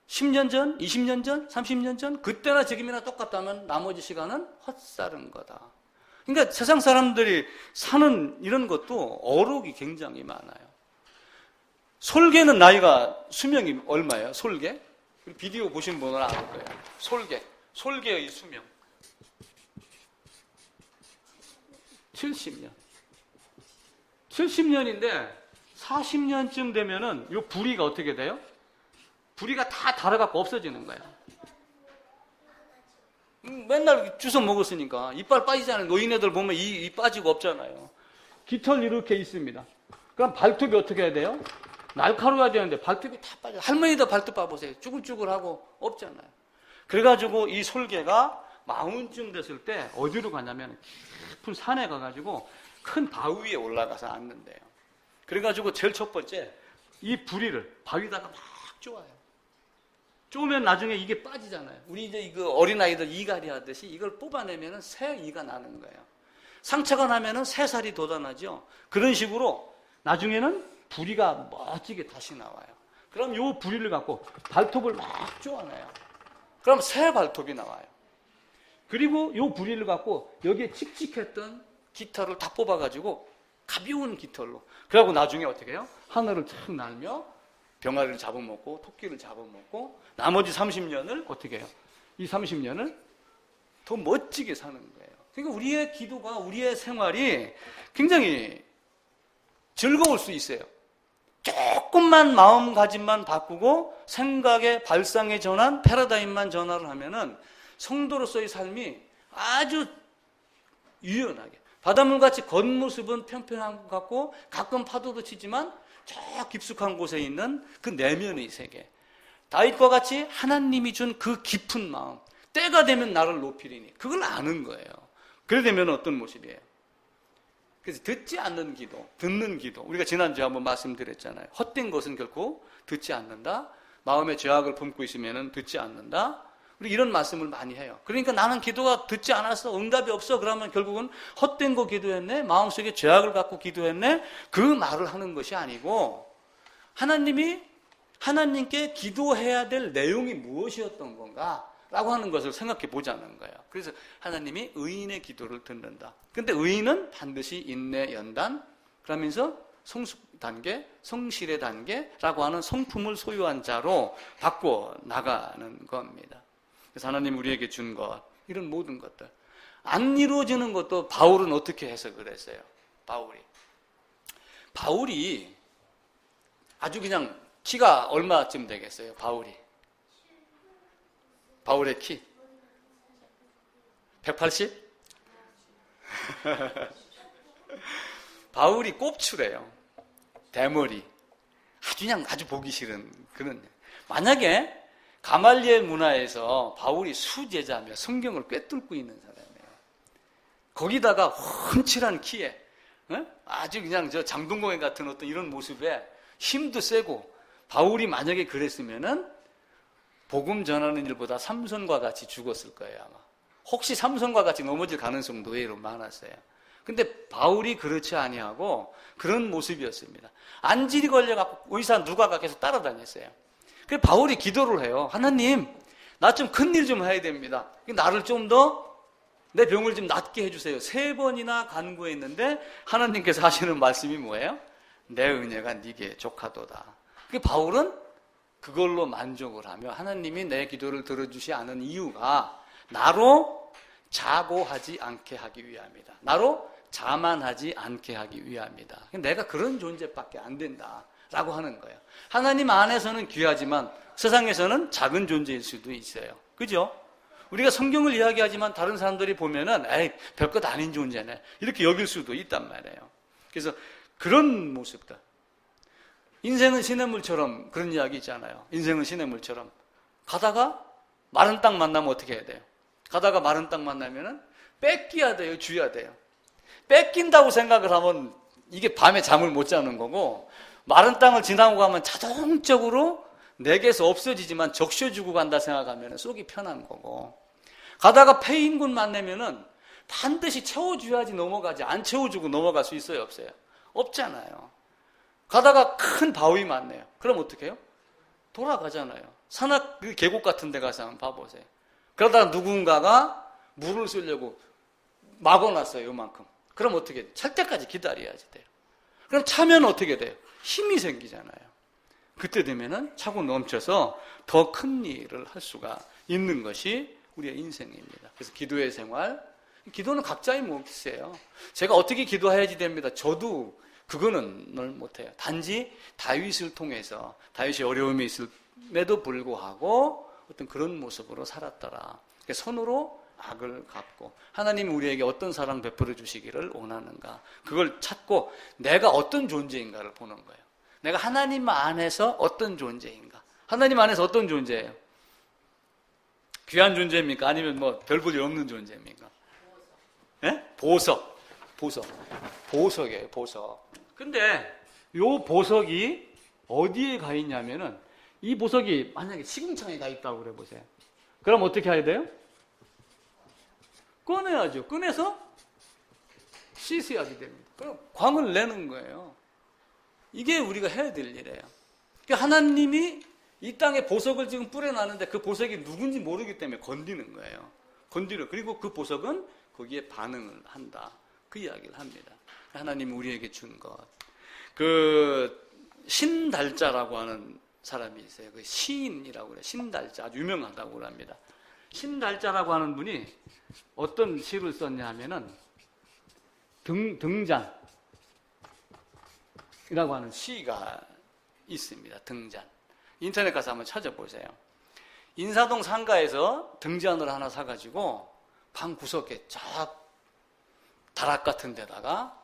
10년 전? 20년 전? 30년 전? 그때나 지금이나 똑같다면 나머지 시간은 헛살은 거다. 그러니까 세상 사람들이 사는 이런 것도 어록이 굉장히 많아요. 솔개는 나이가 수명이 얼마예요? 솔개? 비디오 보신 분은 아실 거예요. 솔개의 수명 70년. 70년인데 40년쯤 되면은 요 부리가 어떻게 돼요? 부리가 다 닳아갖고 없어지는 거예요. 맨날 주워 먹었으니까 이빨 빠지잖아요. 노인애들 보면 이 빠지고 없잖아요. 깃털 이렇게 있습니다. 그럼 발톱이 어떻게 해야 돼요? 날카로워야 되는데 발톱이 다 빠져요. 할머니도 발톱 봐보세요. 쭈글쭈글하고 없잖아요. 그래가지고 이 솔개가 마흔쯤 됐을 때 어디로 가냐면 깊은 산에 가가지고 큰 바위 위에 올라가서 앉는데요. 그래가지고 제일 첫 번째 이 부리를 바위다가 막 쪼아요. 쪼으면 나중에 이게 빠지잖아요. 우리 이제 그 어린아이들 이갈이 하듯이 이걸 뽑아내면은 새 이가 나는 거예요. 상처가 나면은 새 살이 돋아나죠. 그런 식으로 나중에는 부리가 멋지게 다시 나와요. 그럼 요 부리를 갖고 발톱을 막 쪼아내요. 그럼 새 발톱이 나와요. 그리고 요 부리를 갖고 여기에 칙칙했던 깃털을 다 뽑아가지고 가벼운 깃털로. 그러고 나중에 어떻게 해요? 하늘을 착 날며 병아리를 잡아먹고 토끼를 잡아먹고 나머지 30년을 어떻게 해요? 이 30년을 더 멋지게 사는 거예요. 그러니까 우리의 기도가 우리의 생활이 굉장히 즐거울 수 있어요. 조금만 마음가짐만 바꾸고 생각의 발상의 전환, 패러다임만 전환을 하면은 성도로서의 삶이 아주 유연하게 바닷물같이 겉모습은 평평한 것 같고 가끔 파도도 치지만 저 깊숙한 곳에 있는 그 내면의 세계 다윗과 같이 하나님이 준 그 깊은 마음 때가 되면 나를 높이리니 그걸 아는 거예요. 그래 되면 어떤 모습이에요? 그래서 듣지 않는 기도, 듣는 기도 우리가 지난주에 한번 말씀드렸잖아요. 헛된 것은 결코 듣지 않는다. 마음에 죄악을 품고 있으면 듣지 않는다. 우리 이런 말씀을 많이 해요. 그러니까 나는 기도가 듣지 않았어, 응답이 없어, 그러면 결국은 헛된 거 기도했네, 마음속에 죄악을 갖고 기도했네, 그 말을 하는 것이 아니고 하나님이 하나님께 기도해야 될 내용이 무엇이었던 건가 라고 하는 것을 생각해 보자는 거예요. 그래서 하나님이 의인의 기도를 듣는다. 근데 의인은 반드시 인내, 연단, 그러면서 성숙 단계, 성실의 단계라고 하는 성품을 소유한 자로 바꿔 나가는 겁니다. 그래서 하나님 우리에게 준 것, 이런 모든 것들. 안 이루어지는 것도 바울은 어떻게 해석을 했어요? 바울이 아주 그냥 키가 얼마쯤 되겠어요? 바울의 키 180? 바울이 꼽추래요. 대머리. 아주 보기 싫은 그런. 만약에 가말리엘 문화에서 바울이 수제자며 성경을 꿰뚫고 있는 사람이에요. 거기다가 훤칠한 키에 아주 그냥 저 장동건 같은 어떤 이런 모습에 힘도 세고, 바울이 만약에 그랬으면은 복음 전하는 일보다 삼손과 같이 죽었을 거예요, 아마. 혹시 삼손과 같이 넘어질 가능성도 의외로 많았어요. 근데 바울이 그렇지 아니하고 그런 모습이었습니다. 안질이 걸려갖고 의사 누가가 계속 따라다녔어요. 그래서 바울이 기도를 해요. 하나님, 나 좀 큰일 좀 해야 됩니다. 나를 좀 더 내 병을 좀 낫게 해주세요. 3번이나 간구했는데 하나님께서 하시는 말씀이 뭐예요? 내 은혜가 네게 족하도다. 바울은 그걸로 만족을 하며 하나님이 내 기도를 들어주지 않은 이유가 나로 자고하지 않게 하기 위함이다. 나로 자만하지 않게 하기 위함이다. 내가 그런 존재밖에 안 된다라고 하는 거예요. 하나님 안에서는 귀하지만 세상에서는 작은 존재일 수도 있어요. 그죠? 우리가 성경을 이야기하지만 다른 사람들이 보면은 에이, 별것 아닌 존재네, 이렇게 여길 수도 있단 말이에요. 그래서 그런 모습들. 인생은 시냇물처럼, 그런 이야기 있잖아요. 인생은 시냇물처럼. 가다가 마른 땅 만나면 어떻게 해야 돼요? 가다가 마른 땅 만나면은 뺏겨야 돼요, 줘야 돼요. 뺏긴다고 생각을 하면 이게 밤에 잠을 못 자는 거고, 마른 땅을 지나고 가면 자동적으로 내게서 없어지지만 적셔주고 간다 생각하면 속이 편한 거고, 가다가 폐인군 만나면은 반드시 채워줘야지 넘어가지, 안 채워주고 넘어갈 수 있어요, 없어요? 없잖아요. 가다가 큰 바위 만나요. 그럼 어떻게 해요? 돌아가잖아요. 산악 그 계곡 같은 데 가서 한번 봐보세요. 그러다가 누군가가 물을 쓰려고 막아놨어요, 요만큼. 그럼 어떻게 해요? 찰 때까지 기다려야지 돼요. 그럼 차면 어떻게 돼요? 힘이 생기잖아요. 그때 되면은 차고 넘쳐서 더 큰 일을 할 수가 있는 것이 우리의 인생입니다. 그래서 기도의 생활, 기도는 각자의 몫이에요. 제가 어떻게 기도해야지 됩니다. 저도 그거는 늘 못해요. 단지 다윗을 통해서, 다윗이 어려움이 있음에도 불구하고 어떤 그런 모습으로 살았더라. 손으로 악을 갚고, 하나님이 우리에게 어떤 사랑 베풀어 주시기를 원하는가, 그걸 찾고 내가 어떤 존재인가를 보는 거예요. 내가 하나님 안에서 어떤 존재인가. 하나님 안에서 어떤 존재예요? 귀한 존재입니까? 아니면 뭐 별 볼 일 없는 존재입니까? 예? 보석이에요, 보석. 근데 요 보석이 어디에 가 있냐면은, 이 보석이 만약에 시궁창에 가 있다고 그래 보세요. 그럼 어떻게 해야 돼요? 꺼내야죠. 꺼내서 씻어야지 됩니다. 그럼 광을 내는 거예요. 이게 우리가 해야 될 일이에요. 그러니까 하나님이 이 땅에 보석을 지금 뿌려놨는데 그 보석이 누군지 모르기 때문에 건드는 거예요. 그리고 그 보석은 거기에 반응을 한다. 그 이야기를 합니다. 하나님이 우리에게 준 것. 그 신달자라고 하는 사람이 있어요. 그 시인이라고 그래요. 신달자. 아주 유명하다고 합니다. 신달자라고 하는 분이 어떤 시를 썼냐 하면은 등잔이라고 하는 시가 있습니다. 등잔. 인터넷 가서 한번 찾아보세요. 인사동 상가에서 등잔을 하나 사가지고 방 구석에 쫙 다락 같은 데다가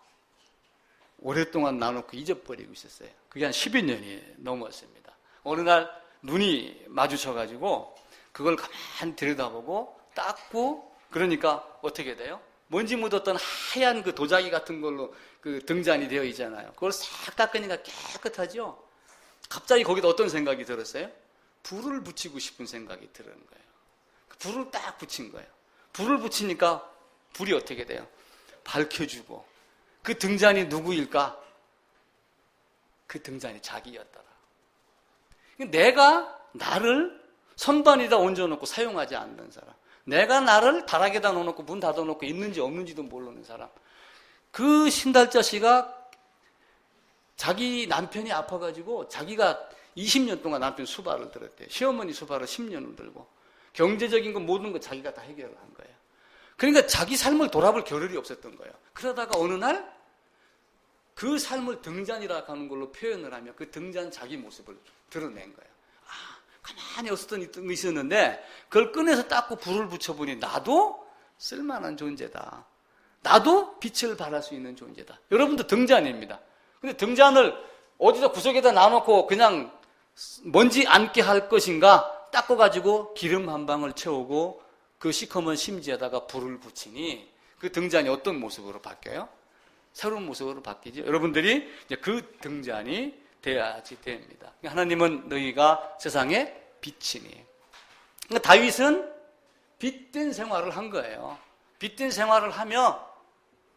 오랫동안 놔놓고 잊어버리고 있었어요. 그게 한 10여 년이 넘었습니다. 어느 날 눈이 마주쳐가지고 그걸 가만히 들여다보고 닦고, 그러니까 어떻게 돼요? 먼지 묻었던 하얀 그 도자기 같은 걸로 그 등잔이 되어 있잖아요. 그걸 싹 닦으니까 깨끗하죠? 갑자기 거기다 어떤 생각이 들었어요? 불을 붙이고 싶은 생각이 드는 거예요. 불을 딱 붙인 거예요. 불을 붙이니까 불이 어떻게 돼요? 밝혀주고. 그 등잔이 누구일까? 그 등잔이 자기였더라. 내가 나를 선반에다 얹어놓고 사용하지 않는 사람, 내가 나를 다락에다 넣어놓고 문 닫아놓고 있는지 없는지도 모르는 사람, 그 신달자 씨가 자기 남편이 아파가지고 자기가 20년 동안 남편 수발을 들었대요. 시어머니 수발을 10년을 들고 경제적인 거 모든 거 자기가 다 해결을 한 거예요. 그러니까 자기 삶을 돌아볼 겨를이 없었던 거예요. 그러다가 어느 날 그 삶을 등잔이라 하는 걸로 표현을 하며 그 등잔 자기 모습을 드러낸 거예요. 아, 가만히 있었는데 그걸 꺼내서 닦고 불을 붙여보니 나도 쓸만한 존재다. 나도 빛을 발할 수 있는 존재다. 여러분도 등잔입니다. 근데 등잔을 어디다 구석에다 놔놓고 그냥 먼지 앉게 할 것인가, 닦아가지고 기름 한 방울 채우고 그 시커먼 심지에다가 불을 붙이니 그 등잔이 어떤 모습으로 바뀌어요? 새로운 모습으로 바뀌죠. 여러분들이 이제 그 등잔이 돼야지 됩니다. 하나님은 너희가 세상의 빛이니. 그러니까 다윗은 빛된 생활을 한 거예요. 빛된 생활을 하며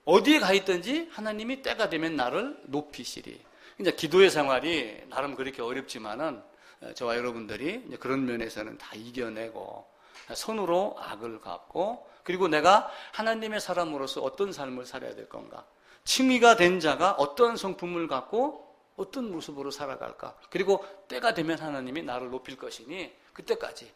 어디에 가 있든지 하나님이 때가 되면 나를 높이시리. 이제 기도의 생활이 나름 그렇게 어렵지만은 저와 여러분들이 이제 그런 면에서는 다 이겨내고 손으로 악을 갚고, 그리고 내가 하나님의 사람으로서 어떤 삶을 살아야 될 건가, 칭의가 된 자가 어떤 성품을 갖고 어떤 모습으로 살아갈까, 그리고 때가 되면 하나님이 나를 높일 것이니 그때까지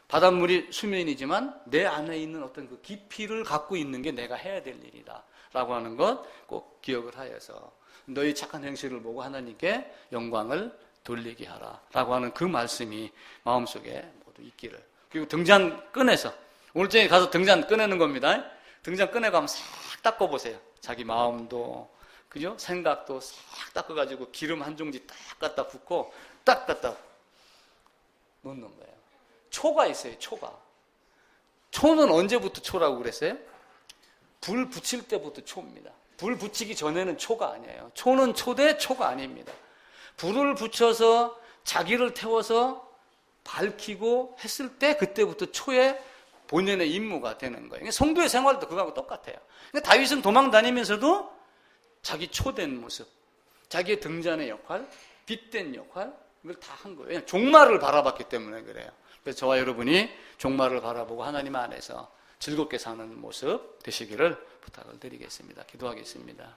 바닷물이 수면이지만 내 안에 있는 어떤 그 깊이를 갖고 있는 게 내가 해야 될 일이다 라고 하는 것 꼭 기억을 하여서 너희 착한 행실을 보고 하나님께 영광을 돌리게 하라 라고 하는 그 말씀이 마음속에 모두 있기를. 그리고 등잔 꺼내서, 오늘 저녁에 가서 등잔 꺼내는 겁니다. 등잔 꺼내고 한번 싹 닦아보세요. 자기 마음도, 그죠? 생각도 싹 닦아가지고 기름 한 종지 딱 갖다 붓고 딱 갖다 놓는 거예요. 초가 있어요, 초가. 초는 언제부터 초라고 그랬어요? 불 붙일 때부터 초입니다. 불 붙이기 전에는 초가 아니에요. 초는 초대 초가 아닙니다. 불을 붙여서 자기를 태워서 밝히고 했을 때 그때부터 초의 본연의 임무가 되는 거예요. 성도의 생활도 그거하고 똑같아요. 그러니까 다윗은 도망 다니면서도 자기 초된 모습, 자기의 등잔의 역할, 빛된 역할, 이걸 다 한 거예요. 그냥 종말을 바라봤기 때문에 그래요. 그래서 저와 여러분이 종말을 바라보고 하나님 안에서 즐겁게 사는 모습 되시기를 부탁을 드리겠습니다. 기도하겠습니다.